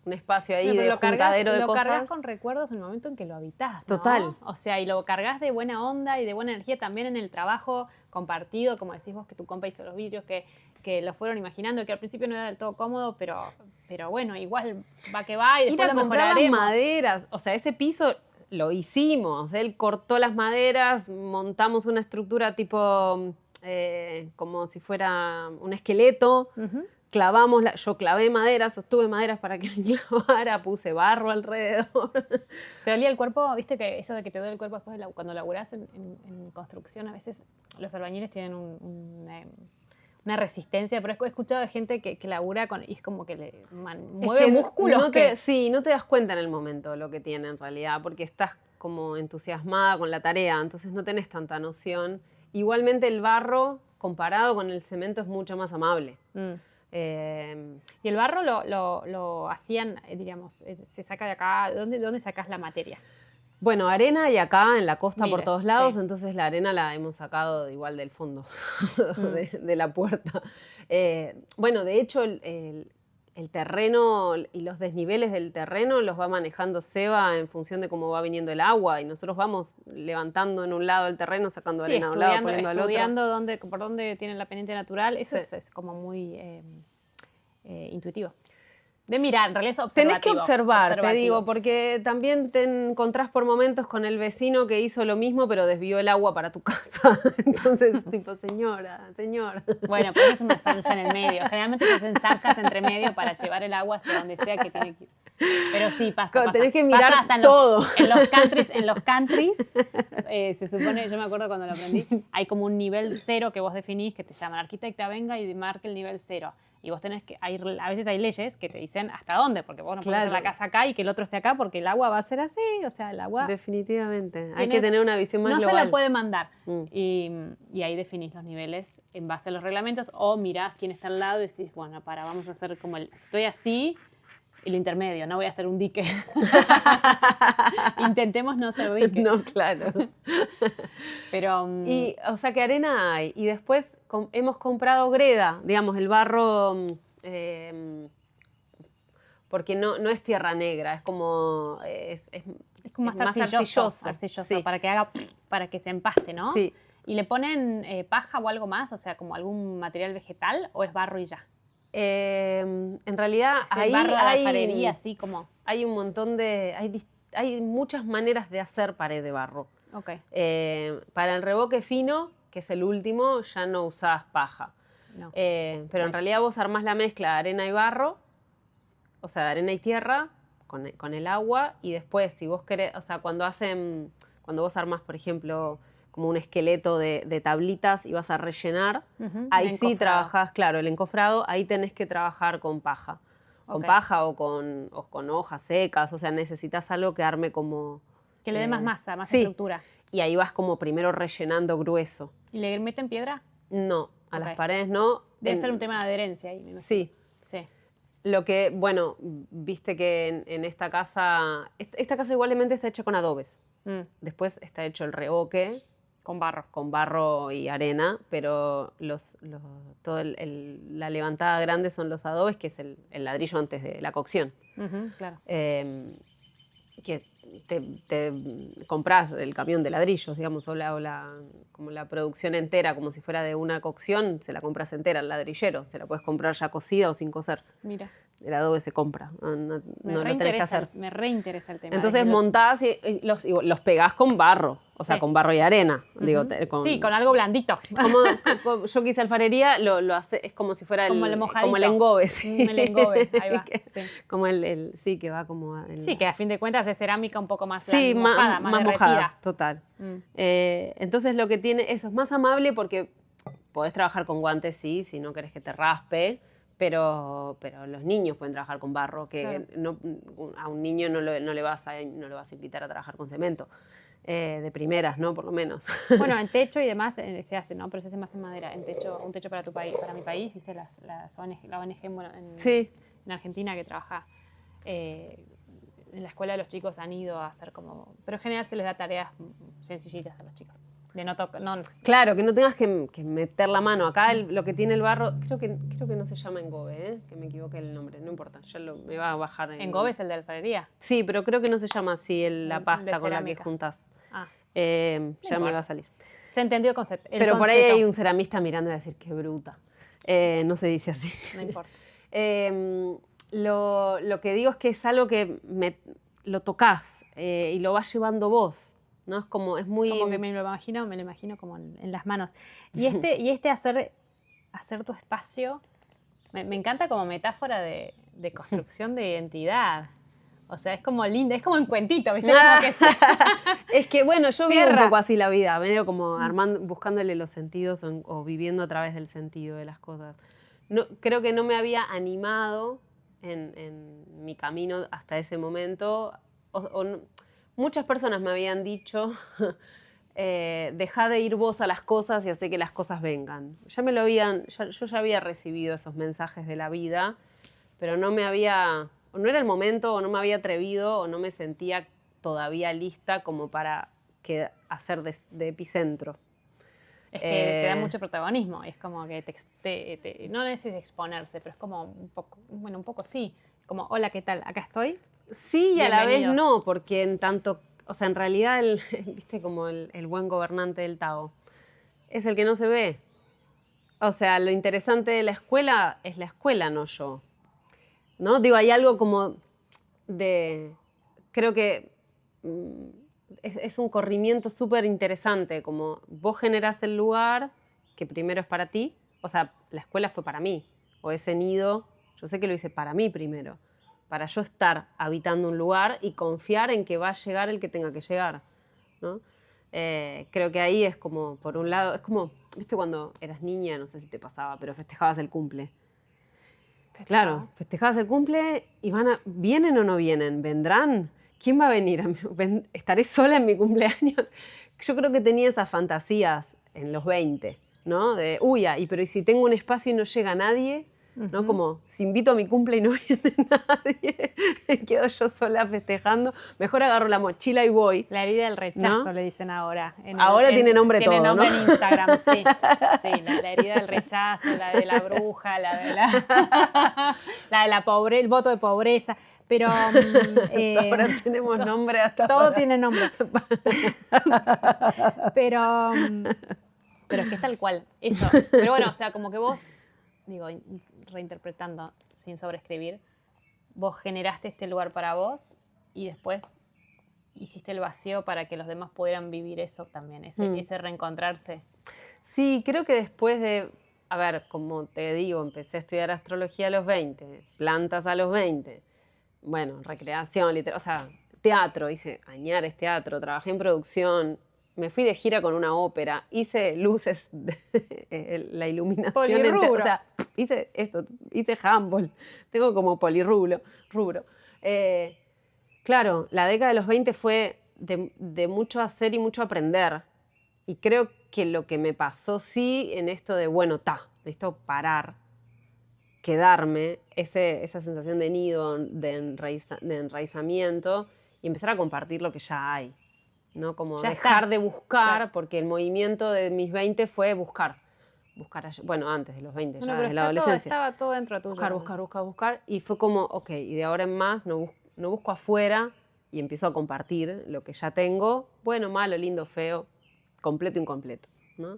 espacio ahí de juntadero de lo cosas. Lo cargas con recuerdos en el momento en que lo habitás, ¿no? Total. O sea, y lo cargas de buena onda y de buena energía también en el trabajo compartido, como decís vos, que tu compa hizo los vidrios, que lo fueron imaginando, que al principio no era del todo cómodo, pero bueno, igual va que va y después Ir a lo comprar las mejoraremos. maderas, o sea, ese piso lo hicimos, él cortó las maderas, montamos una estructura tipo como si fuera un esqueleto, clavamos, yo clavé madera, sostuve maderas para que él clavara, puse barro alrededor. ¿Te dolía el cuerpo? ¿Viste que eso de que te duele el cuerpo después cuando laburás en construcción? A veces los albañiles tienen una resistencia, pero he escuchado de gente que labura y es como que le mueve músculos. No te das cuenta en el momento lo que tiene en realidad, porque estás como entusiasmada con la tarea, entonces no tenés tanta noción. Igualmente el barro, comparado con el cemento, es mucho más amable. Y el barro lo hacían, diríamos, se saca de acá. ¿Dónde sacás la materia? Bueno, arena y acá en la costa por todos lados, sí. Entonces la arena la hemos sacado igual del fondo de la puerta. Bueno, de hecho el terreno y los desniveles del terreno los va manejando Seba en función de cómo va viniendo el agua y nosotros vamos levantando en un lado el terreno, sacando arena de un lado, poniendo al otro. Estudiando por dónde tienen la pendiente natural, eso es como muy intuitivo. De mirar, en realidad es observativo. Tenés que observar, te digo, porque también te encontrás por momentos con el vecino que hizo lo mismo, pero desvió el agua para tu casa. Entonces, tipo, señora. Bueno, pues es una zanja en el medio. Generalmente se hacen zanjas entre medio para llevar el agua hacia donde sea que tiene que ir. Pero sí, pasa. Tenés que mirar hasta todo. En los countries, se supone, yo me acuerdo cuando lo aprendí, hay como un nivel 0 que vos definís, que te llaman arquitecta, venga y marque el nivel 0. Y vos tenés que, a veces hay leyes que te dicen hasta dónde, porque vos no podés hacer la casa acá y que el otro esté acá porque el agua va a ser así, o sea, el agua... Definitivamente, hay que tener una visión más global. No se la puede mandar. Y ahí definís los niveles en base a los reglamentos o mirás quién está al lado y decís, bueno, vamos a hacer como estoy así, el intermedio, no voy a hacer un dique. Intentemos no hacer dique. No, claro. Pero... Y, o sea, que arena hay. Y después hemos comprado greda, digamos, el barro, porque no es tierra negra, es como... Es como más arcilloso Sí. para que se empaste, ¿no? Sí. ¿Y le ponen paja o algo más? O sea, como algún material vegetal o es barro y ya. En realidad Ahí barro de alfarería, así como. Hay un montón de... Hay muchas maneras de hacer pared de barro. Ok. Para el revoque fino, que es el último, ya no usás paja. No. Pero en realidad vos armás la mezcla de arena y barro, o sea, de arena y tierra, con el agua, y después, si vos querés, o sea, cuando vos armás, por ejemplo, como un esqueleto de tablitas y vas a rellenar, ahí sí trabajás, claro, el encofrado, ahí tenés que trabajar con paja. Con paja o con hojas secas, o sea, necesitas algo que arme como... Que le dé más masa, más estructura. Y ahí vas como primero rellenando grueso. ¿Y le meten piedra? No, a las paredes no. Debe ser un tema de adherencia ahí, me imagino. Sí. Lo que, bueno, viste que en esta casa igualmente está hecha con adobes. Después está hecho el revoque. Con barro. Con barro y arena, pero la levantada grande son los adobes, que es el ladrillo antes de la cocción. Claro. Que te compras el camión de ladrillos, digamos, como la producción entera, como si fuera de una cocción, se la compras entera al ladrillero. Se la puedes comprar ya cocida o sin cocer. Mira. El adobe se compra, no lo tenés que hacer. Me reinteresa el tema. Entonces montás y los pegás con barro, o sea, con barro y arena. Digo, con algo blandito. Como yo que hice alfarería, lo hace, es como si fuera como el engobe. Sí. El engobe, ahí va. Sí. Como sí, que va como... Sí, que a fin de cuentas es cerámica un poco más mojada, más mojada, total. Entonces lo que tiene, eso es más amable porque podés trabajar con guantes, sí, si no querés que te raspe. Pero los niños pueden trabajar con barro, que claro. A un niño no le vas a invitar a trabajar con cemento. De primeras, ¿no? Por lo menos. Bueno, en techo y demás se hace, ¿no? Pero se hace más en madera. Un techo para tu país, para mi país, ¿viste? La ONG bueno, en Argentina que trabaja en la escuela de los chicos han ido a hacer como... Pero en general se les da tareas sencillitas a los chicos. Claro, que no tengas que meter la mano. Acá lo que tiene el barro, creo que no se llama engobe, que me equivoqué el nombre, no importa, me va a bajar. ¿Engobe es el de alfarería? Sí, pero creo que no se llama así la pasta con la que juntás. Ya me va a salir. Se entendió el concepto. Pero por ahí hay un ceramista mirando y va a decir, qué bruta. No se dice así. No importa. Lo que digo es que es algo que lo tocás y lo vas llevando vos. ¿No? Es muy... Como que me lo imagino como en las manos. Y hacer tu espacio, me encanta como metáfora de construcción de identidad. O sea, es como linda, es como en cuentito, ¿viste? Como que es que, bueno, yo vivo un poco así la vida, medio como buscándole los sentidos o viviendo a través del sentido de las cosas. Creo que no me había animado en mi camino hasta ese momento, muchas personas me habían dicho, deja de ir vos a las cosas y hace que las cosas vengan. Yo ya había recibido esos mensajes de la vida, pero no era el momento, o no me había atrevido, o no me sentía todavía lista como para hacer de epicentro. Es que te da mucho protagonismo, es como que no necesitas exponerse, pero es como un poco sí, como hola, ¿qué tal? Acá estoy. Sí, y a la vez no, porque en realidad, viste, como el buen gobernante del Tao, es el que no se ve. O sea, lo interesante de la escuela es la escuela, no yo. ¿No? Digo, hay algo como creo que es un corrimiento súper interesante, como vos generás el lugar que primero es para ti, o sea, la escuela fue para mí, o ese nido, yo sé que lo hice para mí primero, para yo estar habitando un lugar y confiar en que va a llegar el que tenga que llegar, ¿no? Creo que ahí es como, por un lado, es como, viste cuando eras niña, no sé si te pasaba, pero festejabas el cumple. Claro, festejabas el cumple y ¿vienen o no vienen? ¿Vendrán? ¿Quién va a venir? ¿Estaré sola en mi cumpleaños? Yo creo que tenía esas fantasías en los 20, ¿no? Pero ¿y si tengo un espacio y no llega nadie? ¿No? Como, si invito a mi cumple y no viene nadie, quedo yo sola festejando, mejor agarro la mochila y voy. La herida del rechazo, ¿no? Le dicen ahora. Tiene nombre todo, tiene nombre, ¿no? En Instagram, sí. Sí, la herida del rechazo, la de la bruja, la de la pobreza, el voto de pobreza. Pero ahora tenemos nombre hasta todo ahora. Tiene nombre. Pero Pero es que es tal cual, eso. Pero bueno, o sea, como que vos, digo, reinterpretando, sin sobreescribir, vos generaste este lugar para vos y después hiciste el vacío para que los demás pudieran vivir eso también, ese reencontrarse. Sí, creo que después de, a ver, como te digo, empecé a estudiar astrología a los 20, plantas a los 20, bueno, recreación, o sea, teatro, hice Añares teatro, trabajé en producción, me fui de gira con una ópera, hice luces, la iluminación. Polirrubro. O sea, hice esto, hice handball, tengo como polirrubro. Claro, la década de los 20 fue de mucho hacer y mucho aprender. Y creo que lo que me pasó sí en esto de, bueno, necesito parar, quedarme, esa sensación de nido, de enraizamiento y empezar a compartir lo que ya hay. ¿No? Como ya dejar está. de buscar, Claro. porque el movimiento de mis 20 fue buscar. Bueno, antes de los 20, Bueno, ya pero desde la adolescencia. estaba todo dentro tuyo. Buscar. Y fue como, ok, y de ahora en más no busco afuera y empiezo a compartir lo que ya tengo, bueno, malo, lindo, feo, completo, incompleto, ¿no?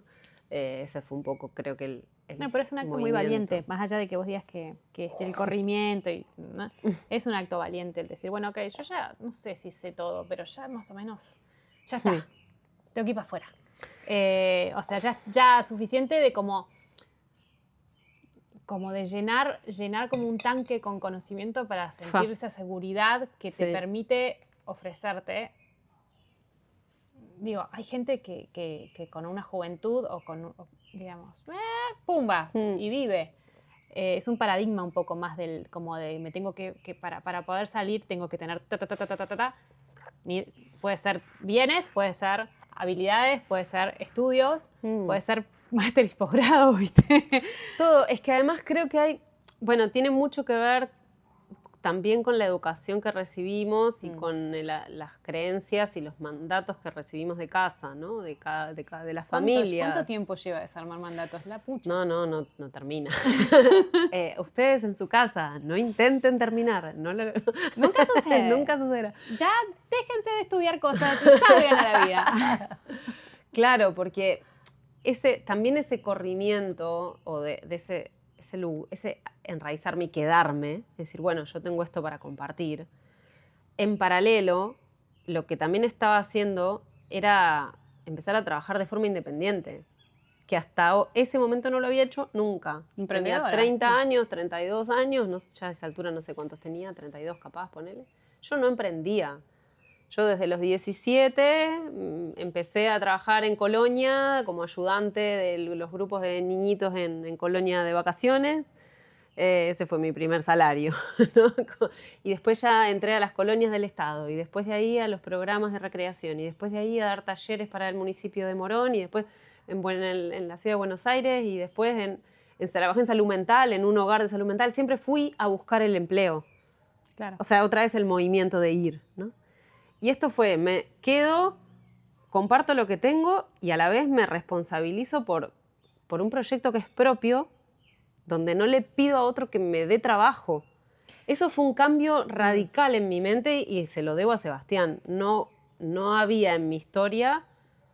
Ese fue un poco, creo que el No, pero es un acto muy valiente, más allá de que vos digas que el corrimiento, ¿no? Es un acto valiente el decir, bueno, ok, yo ya no sé si sé todo, pero ya más o menos, ya está, tengo que ir para afuera. O sea, ya suficiente de como de llenar como un tanque con conocimiento para sentir esa seguridad que te permite ofrecerte. Digo, hay gente que con una juventud o digamos, pumba, y vive. Es un paradigma un poco más como de me tengo que para poder salir tengo que tener puede ser bienes, puede ser habilidades, puede ser estudios, puede ser máster y posgrado, ¿viste? Todo, es que además creo que tiene mucho que ver también con la educación que recibimos y con las creencias y los mandatos que recibimos de casa, ¿no? De las familias. ¿Cuánto tiempo lleva desarmar mandatos? La pucha. No termina. Ustedes en su casa, no intenten terminar. Nunca sucede. Nunca sucederá. Ya déjense de estudiar cosas y salgan a la vida. Claro, porque también ese corrimiento o de ese enraizarme y quedarme, es decir, bueno, yo tengo esto para compartir. En paralelo, lo que también estaba haciendo era empezar a trabajar de forma independiente, que hasta ese momento no lo había hecho nunca. Tenía 30 años, 32 años, ya a esa altura no sé cuántos tenía, 32 capaz, ponele. Yo no emprendía. Yo desde los 17 empecé a trabajar en Colonia como ayudante de los grupos de niñitos en Colonia de vacaciones. Ese fue mi primer salario, ¿no? Y después ya entré a las colonias del Estado y después de ahí a los programas de recreación y después de ahí a dar talleres para el municipio de Morón y después en la ciudad de Buenos Aires y después trabajé en salud mental, en un hogar de salud mental. Siempre fui a buscar el empleo. Claro. O sea, otra vez el movimiento de ir, ¿no? Y esto fue, me quedo, comparto lo que tengo y a la vez me responsabilizo por un proyecto que es propio, donde no le pido a otro que me dé trabajo. Eso fue un cambio radical en mi mente y se lo debo a Sebastián. No había en mi historia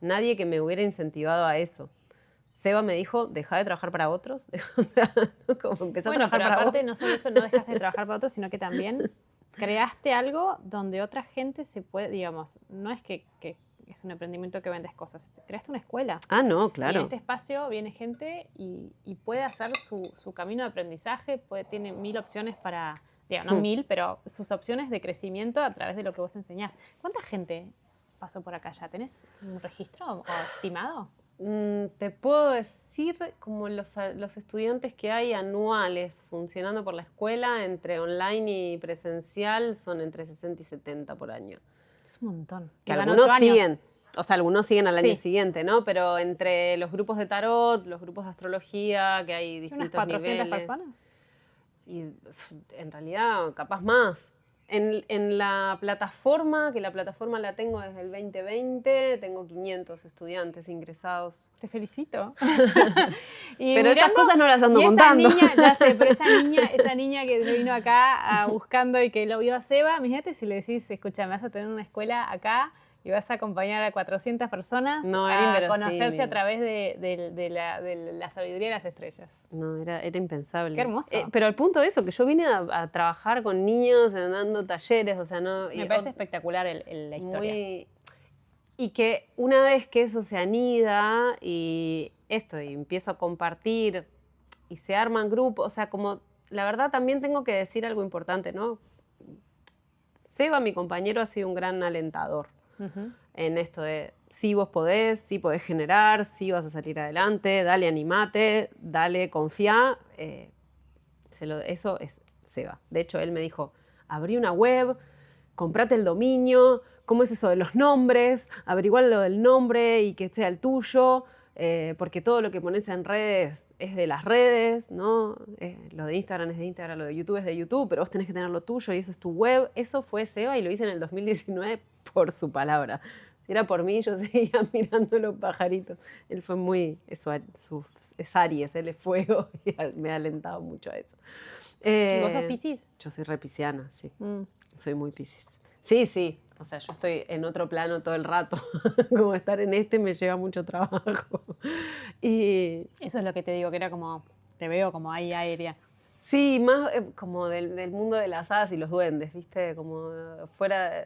nadie que me hubiera incentivado a eso. Seba me dijo, deja de trabajar para otros. O sea, como empezó a trabajar para aparte, vos. no solo eso, no dejaste de trabajar para otros, sino que también creaste algo donde otra gente se puede, digamos, no es que es un emprendimiento que vendes cosas, creaste una escuela. Ah, no, claro. Y en este espacio viene gente y puede hacer su camino de aprendizaje, tiene 1000 opciones para, digamos, no 1000, pero sus opciones de crecimiento a través de lo que vos enseñás. ¿Cuánta gente pasó por acá ya? ¿Tenés un registro o estimado? Te puedo decir como los estudiantes que hay anuales funcionando por la escuela, entre online y presencial, son entre 60 y 70 por año. Es un montón. Que algunos siguen, o sea, algunos siguen al año siguiente, ¿no? Pero entre los grupos de tarot, los grupos de astrología, que hay distintos ¿Unas 400 niveles, personas? Y en realidad, capaz más. En la plataforma, que la plataforma la tengo desde el 2020, tengo 500 estudiantes ingresados. Te felicito. Pero esas cosas no las ando contando. Niña, ya sé, pero esa niña que vino acá buscando y que lo vio a Seba, imagínate si le decís, escucha, me vas a tener una escuela acá y vas a acompañar a 400 personas No, era a inverosímil. conocerse a través de la sabiduría de las estrellas. No, era impensable. Qué hermoso. Pero al punto de eso, que yo vine a trabajar con niños, dando talleres, o sea, no... Me parece espectacular la historia. Y que una vez que eso se anida y empiezo a compartir y se arman grupos, o sea, como la verdad también tengo que decir algo importante, ¿no? Seba, mi compañero, ha sido un gran alentador en esto de sí vos podés generar, sí vas a salir adelante, dale, animate, dale, confía. Eso es Seba. De hecho, él me dijo, abrí una web, comprate el dominio, ¿cómo es eso de los nombres? Averiguar lo del nombre y que sea el tuyo, porque todo lo que pones en redes es de las redes, ¿no? Lo de Instagram es de Instagram, lo de YouTube es de YouTube, pero vos tenés que tener lo tuyo y eso es tu web. Eso fue Seba y lo hice en el 2019 por su palabra. Si era por mí, yo seguía mirando los pajaritos. Él fue muy... es Aries, él es fuego y me ha alentado mucho a eso. ¿Y vos sos Piscis? Yo soy re pisciana, sí. Soy muy Piscis. Sí. O sea, yo estoy en otro plano todo el rato. Como estar en me lleva mucho trabajo. Y eso es lo que te digo, que era como, te veo como ahí aérea. sí, más como del mundo de las hadas y los duendes, ¿viste? Como fuera...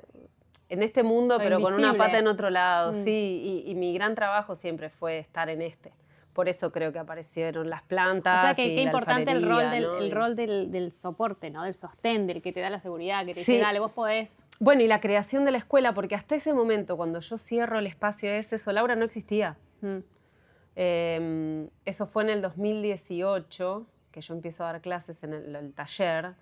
En este mundo, pero con una pata en otro lado, sí. Y mi gran trabajo siempre fue estar en Por eso creo que aparecieron las plantas. O sea, que qué la importante alfarería, el rol del soporte, ¿no? Del sostén, del que te da la seguridad, que te Sí. dice, dale, vos podés. Bueno, y la creación de la escuela, porque hasta ese momento, cuando yo cierro el espacio ese, Solaura no existía. Eso fue en el 2018, que yo empiezo a dar clases en el taller.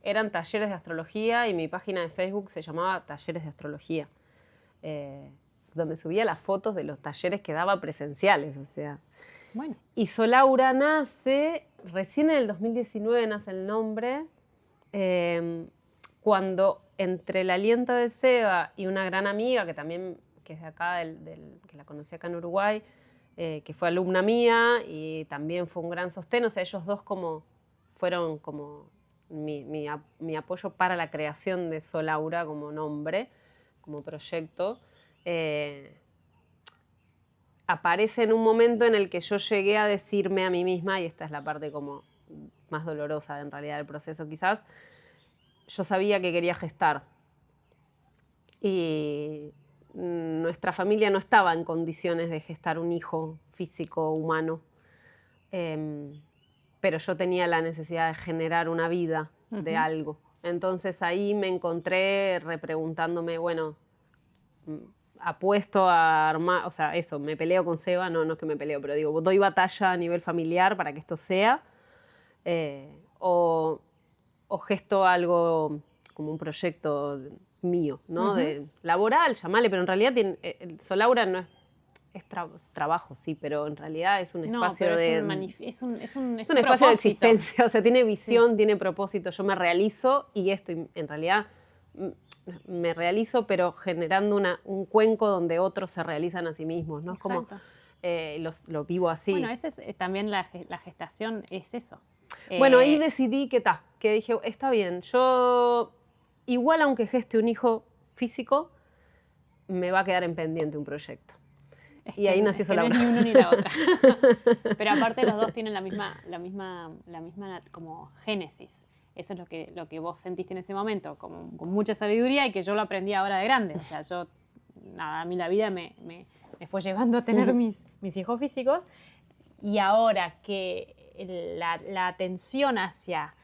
Eran talleres de astrología y mi página de Facebook se llamaba Talleres de Astrología, donde subía las fotos de los talleres que daba presenciales, o sea. Bueno. Y Solaura nace, recién en el 2019 nace el nombre, cuando entre el aliento de Seba y una gran amiga, que también que es de acá, que la conocí acá en Uruguay, que fue alumna mía y también fue un gran sostén, o sea, ellos dos fueron como mi apoyo para la creación de Solaura como nombre, como proyecto. Aparece en un momento en el que yo llegué a decirme a mí misma, y esta es la parte como más dolorosa en realidad del proceso quizás, yo sabía que quería gestar. Y nuestra familia no estaba en condiciones de gestar un hijo físico, humano. Pero yo tenía la necesidad de generar una vida de algo. Entonces ahí me encontré repreguntándome, bueno, apuesto a armar, o sea, eso, me peleo con Seba, no es que me peleo, pero digo, doy batalla a nivel familiar para que esto sea, o gesto algo como un proyecto mío, ¿no? De laboral, llamale, pero en realidad Solaura no es trabajo, sí, pero en realidad es un espacio es un espacio de existencia, o sea, tiene visión, tiene propósito, yo me realizo y en realidad me realizo, pero generando un cuenco donde otros se realizan a sí mismos, ¿no? Es como lo vivo así. Bueno, ese es también la gestación, es eso. Bueno, ahí decidí que dije, está bien, yo igual aunque geste un hijo físico, me va a quedar en pendiente un proyecto. Y ahí nació Solaura. No es ni uno ni la otra. Pero aparte los dos tienen la misma como génesis. Eso es lo que vos sentiste en ese momento, como, con mucha sabiduría y que yo lo aprendí ahora de grande. O sea, a mí la vida me fue llevando a tener mis hijos físicos y ahora que la atención hacia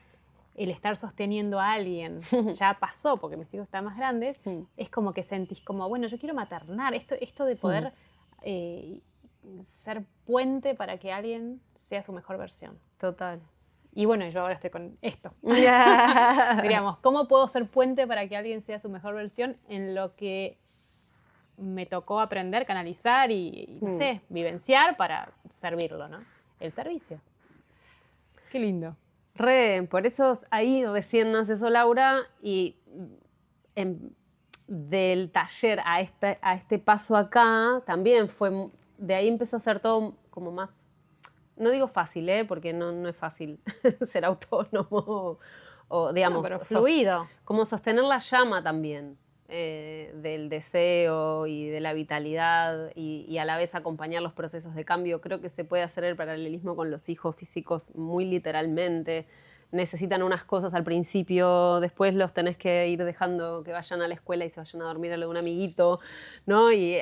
el estar sosteniendo a alguien ya pasó porque mis hijos están más grandes, es como que sentís como, bueno, yo quiero maternar. Esto de poder ser puente para que alguien sea su mejor versión. Total. Y bueno, yo ahora estoy con esto. Diríamos, ¿cómo puedo ser puente para que alguien sea su mejor versión en lo que me tocó aprender, canalizar y no sé, vivenciar para servirlo, ¿no? El servicio. Qué lindo. Por eso ahí recién nace Solaura y del taller a este paso acá también fue, de ahí empezó a ser todo como más, no digo fácil, porque no es fácil ser autónomo o digamos, pero fluido. Como sostener la llama también. del deseo y de la vitalidad y a la vez acompañar los procesos de cambio. Creo que se puede hacer el paralelismo con los hijos físicos muy literalmente. Necesitan unas cosas al principio, después los tenés que ir dejando que vayan a la escuela y se vayan a dormir a lo de un amiguito, ¿no? Y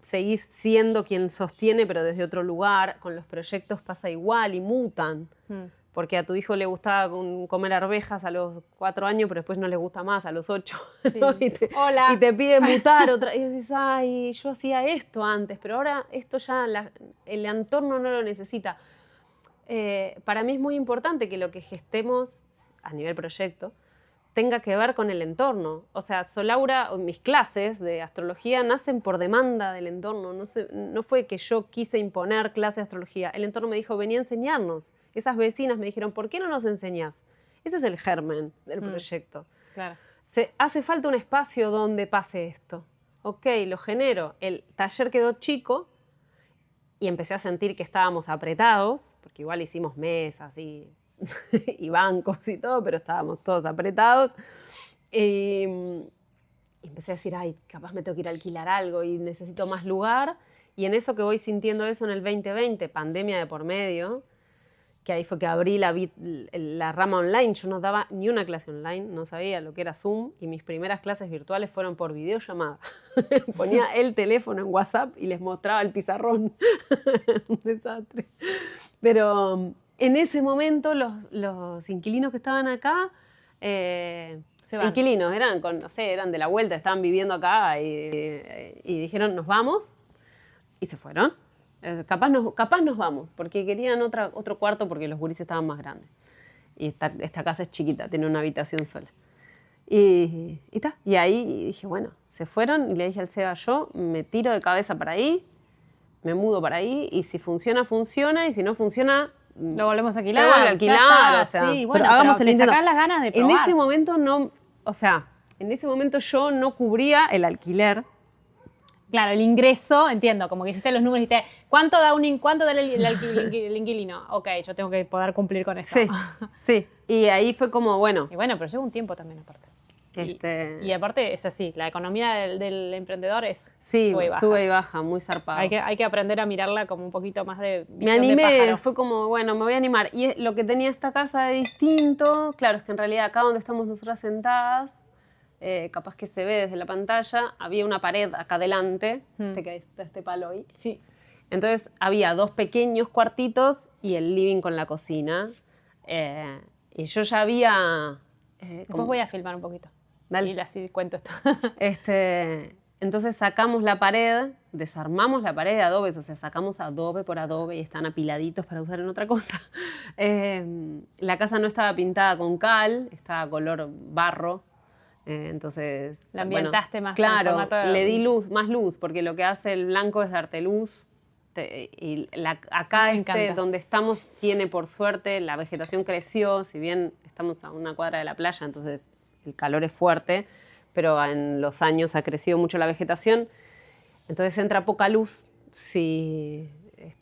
seguís siendo quien sostiene, pero desde otro lugar. Con los proyectos pasa igual y mutan. Porque a tu hijo le gustaba comer arvejas a los 4 años, pero después no le gusta más a los 8. Sí. ¿no? Hola. Y te pide mutar otra. Y dices, ay, yo hacía esto antes, pero ahora esto ya el entorno no lo necesita. Para mí es muy importante que lo que gestemos a nivel proyecto tenga que ver con el entorno. O sea, Solaura, mis clases de astrología nacen por demanda del entorno. No fue que yo quise imponer clases de astrología. El entorno me dijo, vení a enseñarnos. Esas vecinas me dijeron, ¿por qué no nos enseñás? Ese es el germen del proyecto. Claro. Hace falta un espacio donde pase esto. Ok, lo genero. El taller quedó chico y empecé a sentir que estábamos apretados, porque igual hicimos mesas y bancos y todo, pero estábamos todos apretados. Y empecé a decir, ay, capaz me tengo que ir a alquilar algo y necesito más lugar. Y en eso que voy sintiendo eso en el 2020, pandemia de por medio, que ahí fue que abrí la rama online. Yo no daba ni una clase online, no sabía lo que era Zoom, y mis primeras clases virtuales fueron por videollamada. Ponía el teléfono en WhatsApp y les mostraba el pizarrón. Un desastre. Pero en ese momento los inquilinos que estaban acá, inquilinos, eran de la vuelta, estaban viviendo acá y dijeron, nos vamos, y se fueron. Capaz nos vamos, porque querían otro cuarto porque los gurises estaban más grandes. Y esta casa es chiquita, tiene una habitación sola. Y ahí dije, bueno, se fueron y le dije al Seba, yo me tiro de cabeza para ahí, me mudo para ahí y si funciona, funciona y si no funciona, lo volvemos a alquilar. Se vuelve a alquilar, o sea, sí, bueno, pero hagamos el intento. Sacás las ganas de probar. En ese momento no, o sea, en ese momento yo no cubría el alquiler. Claro, el ingreso, entiendo, como que hiciste los números y dijiste, ¿cuánto da el inquilino? Ok, yo tengo que poder cumplir con eso. Sí. Y ahí fue como, bueno. Y bueno, pero lleva un tiempo también aparte. Y aparte es así, la economía del emprendedor es sube y baja, muy zarpado. Hay que aprender a mirarla como un poquito más de visión me animé, de pájaro. Fue como, bueno, me voy a animar. Y lo que tenía esta casa de distinto, claro, es que en realidad acá donde estamos nosotras sentadas, capaz que se ve desde la pantalla, había una pared acá adelante, que está este palo ahí. Sí. Entonces había 2 pequeños cuartitos y el living con la cocina. Y yo ya había... Después voy a filmar un poquito. Dale. Y así cuento esto. Entonces sacamos la pared, desarmamos la pared de adobes, o sea, sacamos adobe por adobe y están apiladitos para usar en otra cosa. La casa no estaba pintada con cal, estaba color barro. Entonces, la ambientaste más. Claro, le di más luz, porque lo que hace el blanco es darte luz. Acá donde estamos tiene, por suerte, la vegetación creció, si bien estamos a una cuadra de la playa, entonces el calor es fuerte, pero en los años ha crecido mucho la vegetación, entonces entra poca luz en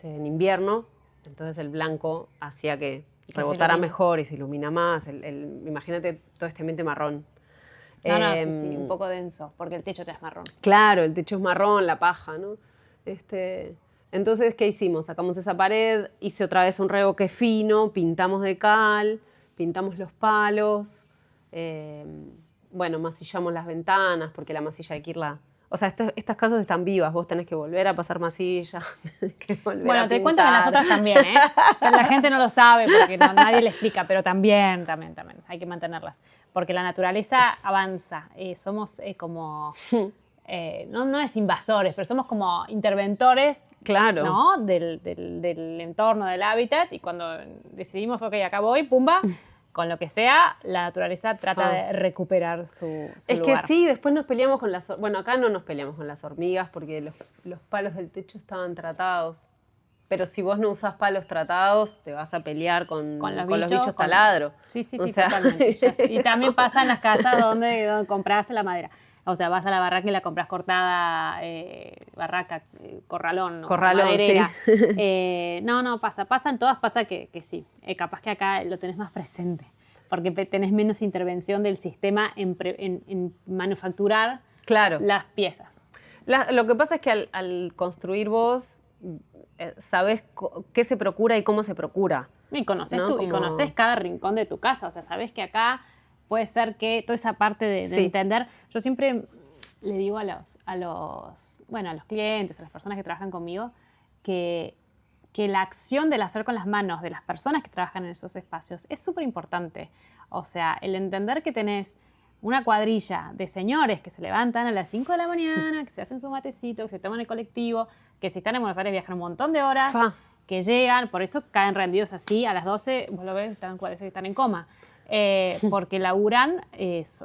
invierno, entonces el blanco hacía que rebotara mejor y se ilumina más. Imagínate todo este ambiente marrón. Sí, un poco denso, porque el techo ya es marrón. Claro, el techo es marrón, la paja, ¿no? Entonces, ¿qué hicimos? Sacamos esa pared, hice otra vez un revoque fino, pintamos de cal, pintamos los palos, masillamos las ventanas, porque la masilla hay que irla... O sea, estas casas están vivas, vos tenés que volver a pasar masilla, bueno, te cuento que las otras también, ¿eh? Pero la gente no lo sabe porque nadie le explica, pero también hay que mantenerlas. Porque la naturaleza avanza, somos como... no es invasores, pero somos como interventores, claro, ¿no? del entorno, del hábitat, y cuando decidimos, ok, acá voy, pumba, con lo que sea, la naturaleza trata de recuperar su lugar. Es que sí, después nos peleamos con las... Bueno, acá no nos peleamos con las hormigas porque los palos del techo estaban tratados. Pero si vos no usás palos tratados, te vas a pelear con los bichos taladro. Sí, totalmente. Y también pasa en las casas donde compras la madera. O sea, vas a la barraca y la compras cortada, corralón, maderera. Sí. No, pasa en todas, pasa que sí. Capaz que acá lo tenés más presente, porque tenés menos intervención del sistema en manufacturar Claro. las piezas. Lo que pasa es que al construir vos, sabés qué se procura y cómo se procura. Y conoces ¿no? y conoces cada rincón de tu casa. O sea, sabés que acá puede ser que toda esa parte de entender. Yo siempre le digo a los clientes, a las personas que trabajan conmigo, que la acción del hacer con las manos de las personas que trabajan en esos espacios es súper importante. O sea, el entender que tenés una cuadrilla de señores que se levantan a las 5 de la mañana, que se hacen su matecito, que se toman el colectivo, que si están en Buenos Aires viajan un montón de horas, que llegan, por eso caen rendidos así a las 12, vos lo ves, parece que están en coma, porque laburan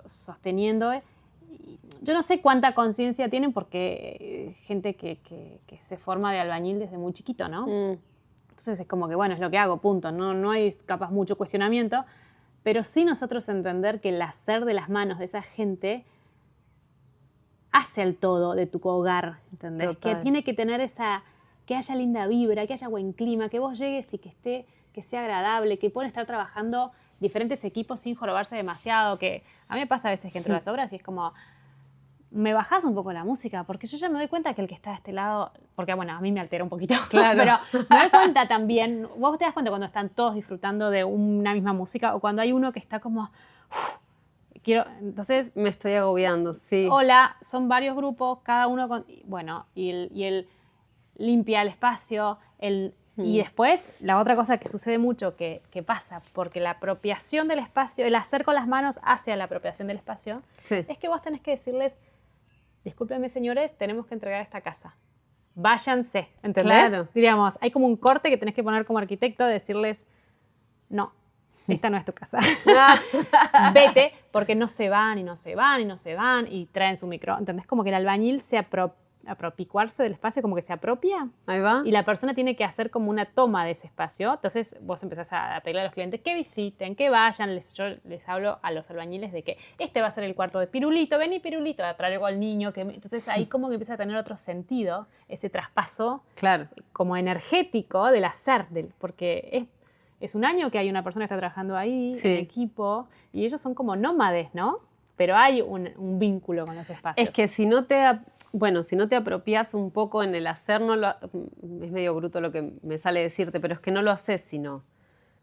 sosteniendo. Yo no sé cuánta conciencia tienen porque gente que se forma de albañil desde muy chiquito, ¿no? Entonces es como que, bueno, es lo que hago, punto. No hay capaz mucho cuestionamiento, pero sí nosotros entender que el hacer de las manos de esa gente hace el todo de tu hogar, ¿entendés? Total. Que tiene que tener que haya linda vibra, que haya buen clima, que vos llegues y que sea agradable, que puedan estar trabajando diferentes equipos sin jorobarse demasiado, que a mí me pasa a veces que entro a las obras y es como, me bajás un poco la música, porque yo ya me doy cuenta que el que está de este lado, porque bueno, a mí me altera un poquito, claro. pero me doy cuenta también, vos te das cuenta cuando están todos disfrutando de una misma música o cuando hay uno que está como, entonces... Me estoy agobiando, sí. Hola, son varios grupos, cada uno con... Bueno, y el limpia el espacio, y después la otra cosa que sucede mucho, que pasa, porque la apropiación del espacio, el hacer con las manos hacia la apropiación del espacio, es que vos tenés que decirles, discúlpenme señores, tenemos que entregar esta casa. Váyanse, ¿entendés? Claro. Diríamos, hay como un corte que tenés que poner como arquitecto, decirles, no, esta no es tu casa. Vete, porque no se van y no se van y no se van y traen su micro. ¿Entendés? Como que el albañil se apropiarse del espacio, como que se apropia. Ahí va. Y la persona tiene que hacer como una toma de ese espacio. Entonces vos empezás a pedirle a los clientes que visiten, que vayan. Yo les hablo a los albañiles de que este va a ser el cuarto de Pirulito. Vení Pirulito, a traer algo al niño. Entonces ahí como que empieza a tener otro sentido, ese traspaso como energético del hacer. Porque es un año que hay una persona que está trabajando ahí, en equipo, y ellos son como nómades, ¿no? Pero hay un vínculo con los espacios. Es que si no te apropias un poco en el hacer, es medio bruto lo que me sale decirte, pero es que no lo haces, sino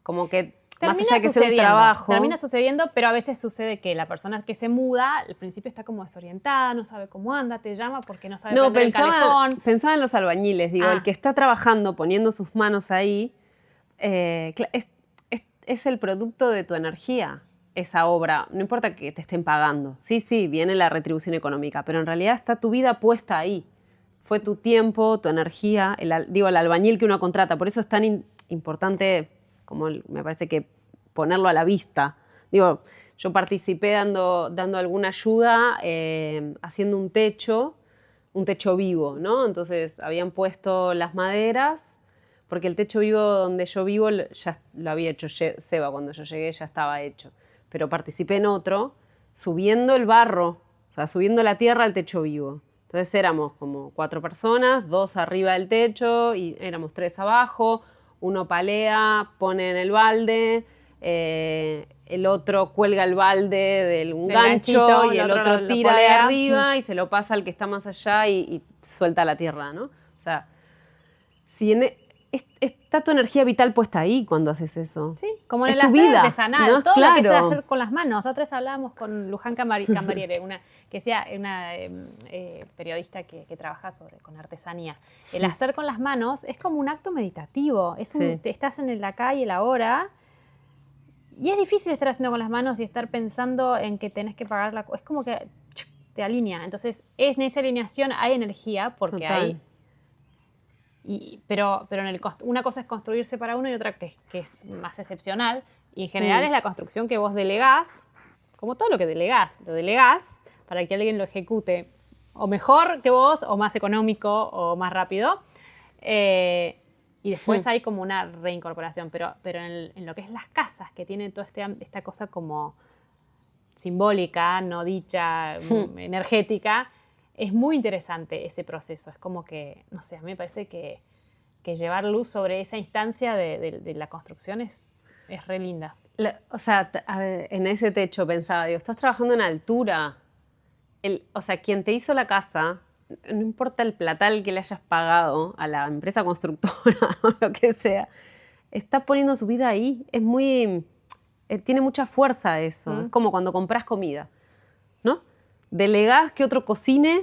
como que más allá de que sea un trabajo. Termina sucediendo, pero a veces sucede que la persona que se muda, al principio está como desorientada, no sabe cómo anda, te llama porque no sabe prender el calefón. Pensaba en los albañiles, digo, el que está trabajando, poniendo sus manos ahí, es el producto de tu energía, esa obra. No importa que te estén pagando. Sí, viene la retribución económica, pero en realidad está tu vida puesta ahí. Fue tu tiempo, tu energía, el albañil que uno contrata. Por eso es tan importante, como me parece que ponerlo a la vista. Digo, yo participé dando alguna ayuda haciendo un techo vivo, ¿no? Entonces habían puesto las maderas, porque el techo vivo donde yo vivo ya lo había hecho Seba, cuando yo llegué ya estaba hecho. Pero participé en otro, subiendo el barro, o sea, subiendo la tierra al techo vivo. Entonces éramos como 4 personas, 2 arriba del techo y éramos 3 abajo. Uno palea, pone en el balde, el otro cuelga el balde de un gancho y el otro tira de arriba y se lo pasa al que está más allá y suelta la tierra, ¿no? O sea, está tu energía vital puesta ahí cuando haces eso. Sí, como en el hacer artesanal, ¿no? Todo lo que sea hacer con las manos. Nosotros hablábamos con Luján Cambariere, una periodista que trabaja con artesanía. El hacer con las manos es como un acto meditativo. Estás en la calle, el ahora, y es difícil estar haciendo con las manos y estar pensando en que tenés que pagar es como que te alinea. Entonces, en esa alineación hay energía porque hay... Pero una cosa es construirse para uno y otra que es más excepcional. Y en general es la construcción que vos delegás, como todo lo que delegás, lo delegás para que alguien lo ejecute o mejor que vos, o más económico, o más rápido. Y después hay como una reincorporación. Pero en lo que es las casas, que tienen toda esta cosa como simbólica, no dicha, energética, es muy interesante ese proceso. Es como que, no sé, a mí me parece que llevar luz sobre esa instancia de la construcción es re linda. O sea, a ver, en ese techo pensaba, digo, estás trabajando en altura. o sea, quien te hizo la casa, no importa el platal que le hayas pagado a la empresa constructora o lo que sea, está poniendo su vida ahí. Es muy... tiene mucha fuerza eso. Es como cuando compras comida, ¿no? Delegás que otro cocine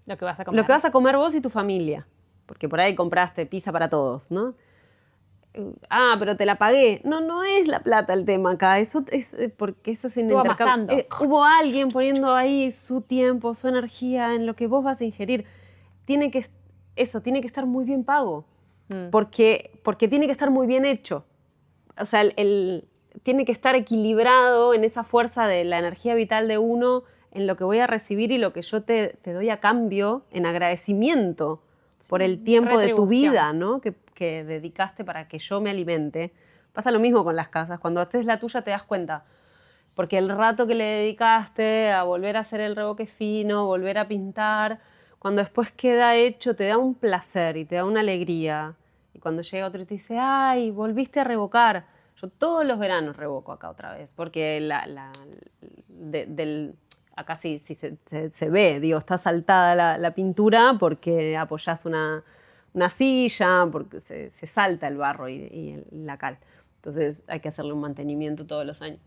Lo que vas a comer. lo que vas a comer vos y tu familia. Porque por ahí compraste pizza para todos, ¿no? Pero te la pagué. No es la plata el tema acá. Eso es porque eso es Estuvo amasando. Hubo alguien poniendo ahí su tiempo, su energía en lo que vos vas a ingerir. Tiene que estar muy bien pago. Porque tiene que estar muy bien hecho. O sea, tiene que estar equilibrado en esa fuerza de la energía vital de uno, en lo que voy a recibir y lo que yo te doy a cambio, en agradecimiento por el tiempo de tu vida, ¿no? que dedicaste para que yo me alimente. Pasa lo mismo con las casas. Cuando haces la tuya te das cuenta. Porque el rato que le dedicaste a volver a hacer el revoque fino, volver a pintar, cuando después queda hecho te da un placer y te da una alegría. Y cuando llega otro y te dice, ay, volviste a revocar. Yo todos los veranos revoco acá otra vez, porque acá sí se ve, digo, está saltada la pintura porque apoyás una silla, porque se salta el barro y la cal. Entonces hay que hacerle un mantenimiento todos los años.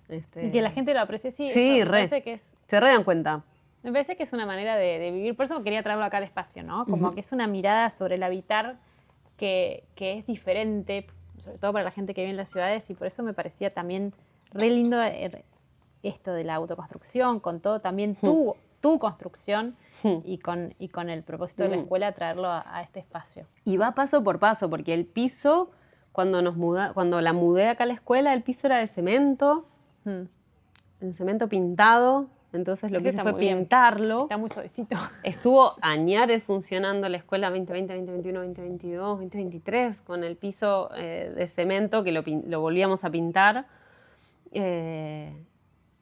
Y que la gente lo aprecie, sí. Sí, eso, me parece que se re dan cuenta. Me parece que es una manera de vivir, por eso quería traerlo acá al espacio, ¿no? Como que es una mirada sobre el habitar que es diferente, sobre todo para la gente que vive en las ciudades, y por eso me parecía también re lindo esto de la autoconstrucción, con todo también tu construcción y con el propósito de la escuela traerlo a este espacio. Y va paso por paso, porque el piso, cuando la mudé acá a la escuela, el piso era de cemento, en cemento pintado. Entonces lo que hice fue pintarlo. Está muy suavecito. Estuvo añares funcionando la escuela 2020, 2021, 2022, 2023 con el piso de cemento que lo volvíamos a pintar.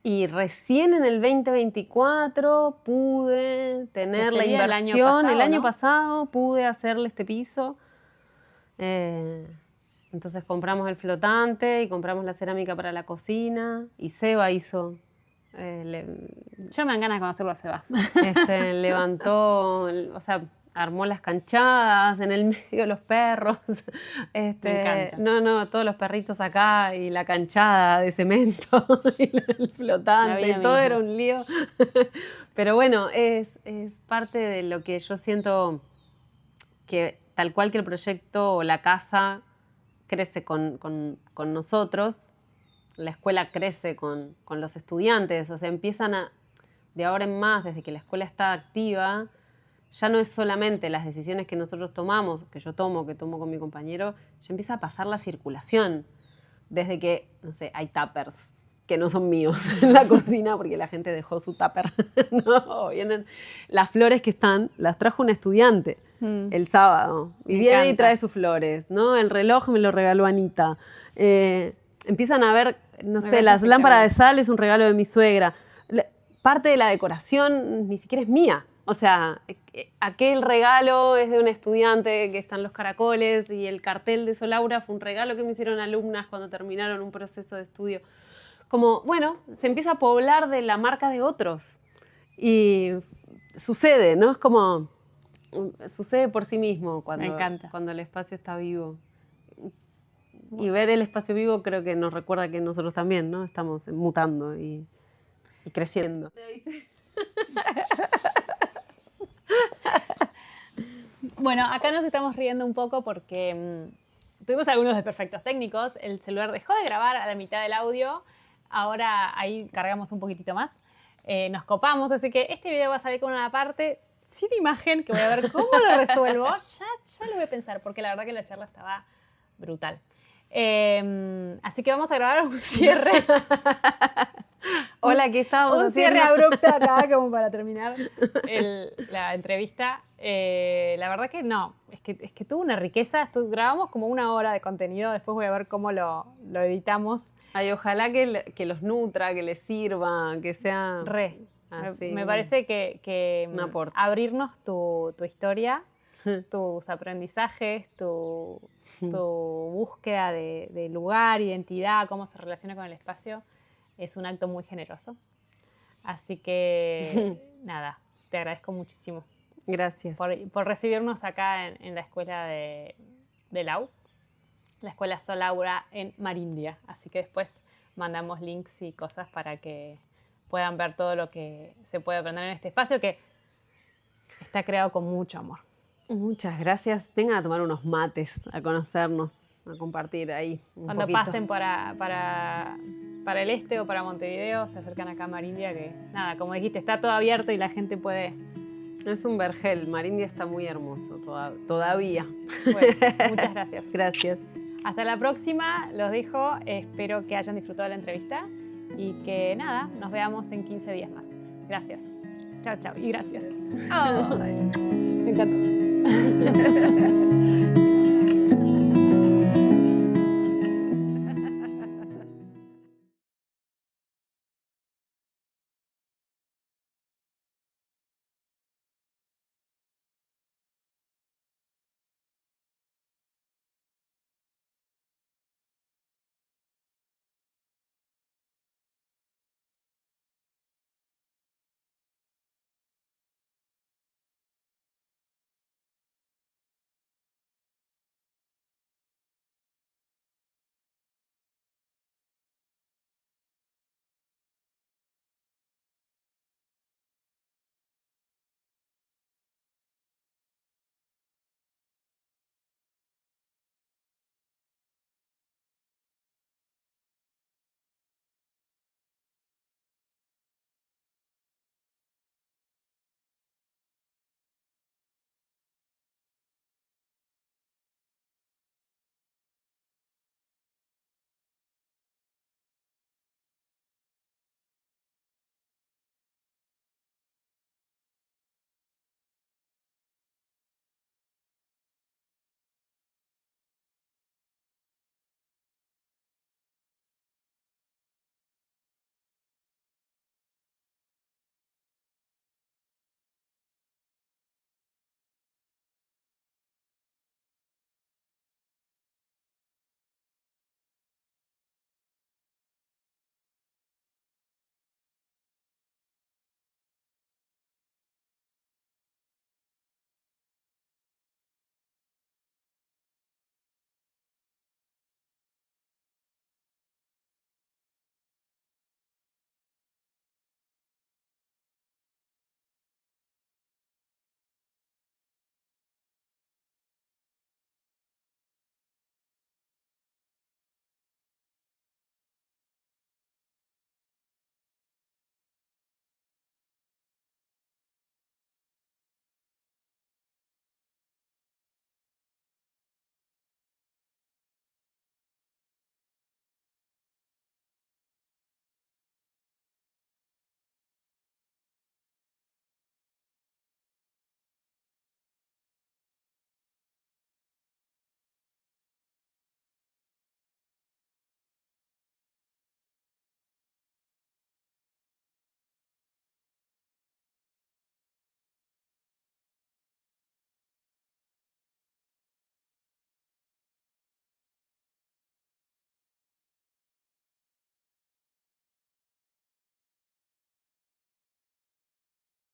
Y recién en el 2024 pude tener la inversión. El año pasado pude hacerle este piso. Entonces compramos el flotante y compramos la cerámica para la cocina. Y Seba hizo... Yo me dan ganas de conocerlo a Seba. Levantó, o sea, armó las canchadas en el medio, los perros. Me encanta. No, todos los perritos acá y la canchada de cemento y el flotante, todo era un lío. Pero bueno, es parte de lo que yo siento que tal cual que el proyecto o la casa crece con nosotros, la escuela crece con los estudiantes, o sea, empiezan de ahora en más, desde que la escuela está activa, ya no es solamente las decisiones que nosotros tomamos, que yo tomo, que tomo con mi compañero, ya empieza a pasar la circulación, desde que, no sé, hay tuppers que no son míos en la cocina porque la gente dejó su tupper, ¿no? Vienen las flores que las trajo un estudiante el sábado, y viene y trae sus flores, ¿no? El reloj me lo regaló Anita. Empiezan a ver, no sé, las lámparas de sal es un regalo de mi suegra. Parte de la decoración ni siquiera es mía. O sea, aquel regalo es de un estudiante que están los caracoles y el cartel de Solaura fue un regalo que me hicieron alumnas cuando terminaron un proceso de estudio. Como, bueno, se empieza a poblar de la marca de otros. Y sucede, ¿no? Es como, sucede por sí mismo cuando el espacio está vivo. Y ver el espacio vivo creo que nos recuerda que nosotros también, ¿no? Estamos mutando y creciendo. Bueno, acá nos estamos riendo un poco porque tuvimos algunos desperfectos técnicos. El celular dejó de grabar a la mitad del audio. Ahora ahí cargamos un poquitito más. Nos copamos, así que este video va a salir con una parte sin imagen que voy a ver cómo lo resuelvo. Ya lo voy a pensar, porque la verdad que la charla estaba brutal. Así que vamos a grabar un cierre. Hola, aquí estábamos un haciendo? Cierre abrupto acá como para terminar la entrevista. La verdad que no, es que tuvo una riqueza. Grabamos como 1 hora de contenido, después voy a ver cómo lo editamos. Ay, ojalá que los nutra, que les sirva, que sea... Así, me parece que abrirnos tu historia, tus aprendizajes, tu búsqueda de lugar, identidad, cómo se relaciona con el espacio, es un acto muy generoso. Así que, nada, te agradezco muchísimo. Gracias. Por recibirnos acá en la escuela de Lau, la escuela Sol Aura en Marindia. Así que después mandamos links y cosas para que puedan ver todo lo que se puede aprender en este espacio que está creado con mucho amor. Muchas gracias. Vengan a tomar unos mates, a conocernos, a compartir ahí un Cuando poquito. pasen para el este o para Montevideo, se acercan acá a Marindia, que nada, como dijiste, está todo abierto y la gente puede... Es un vergel. Marindia está muy hermoso todavía. Bueno, muchas gracias. Gracias. Hasta la próxima, los dejo. Espero que hayan disfrutado de la entrevista y que nada, nos veamos en 15 días más. Gracias. Chao, chao y gracias. Me encantó.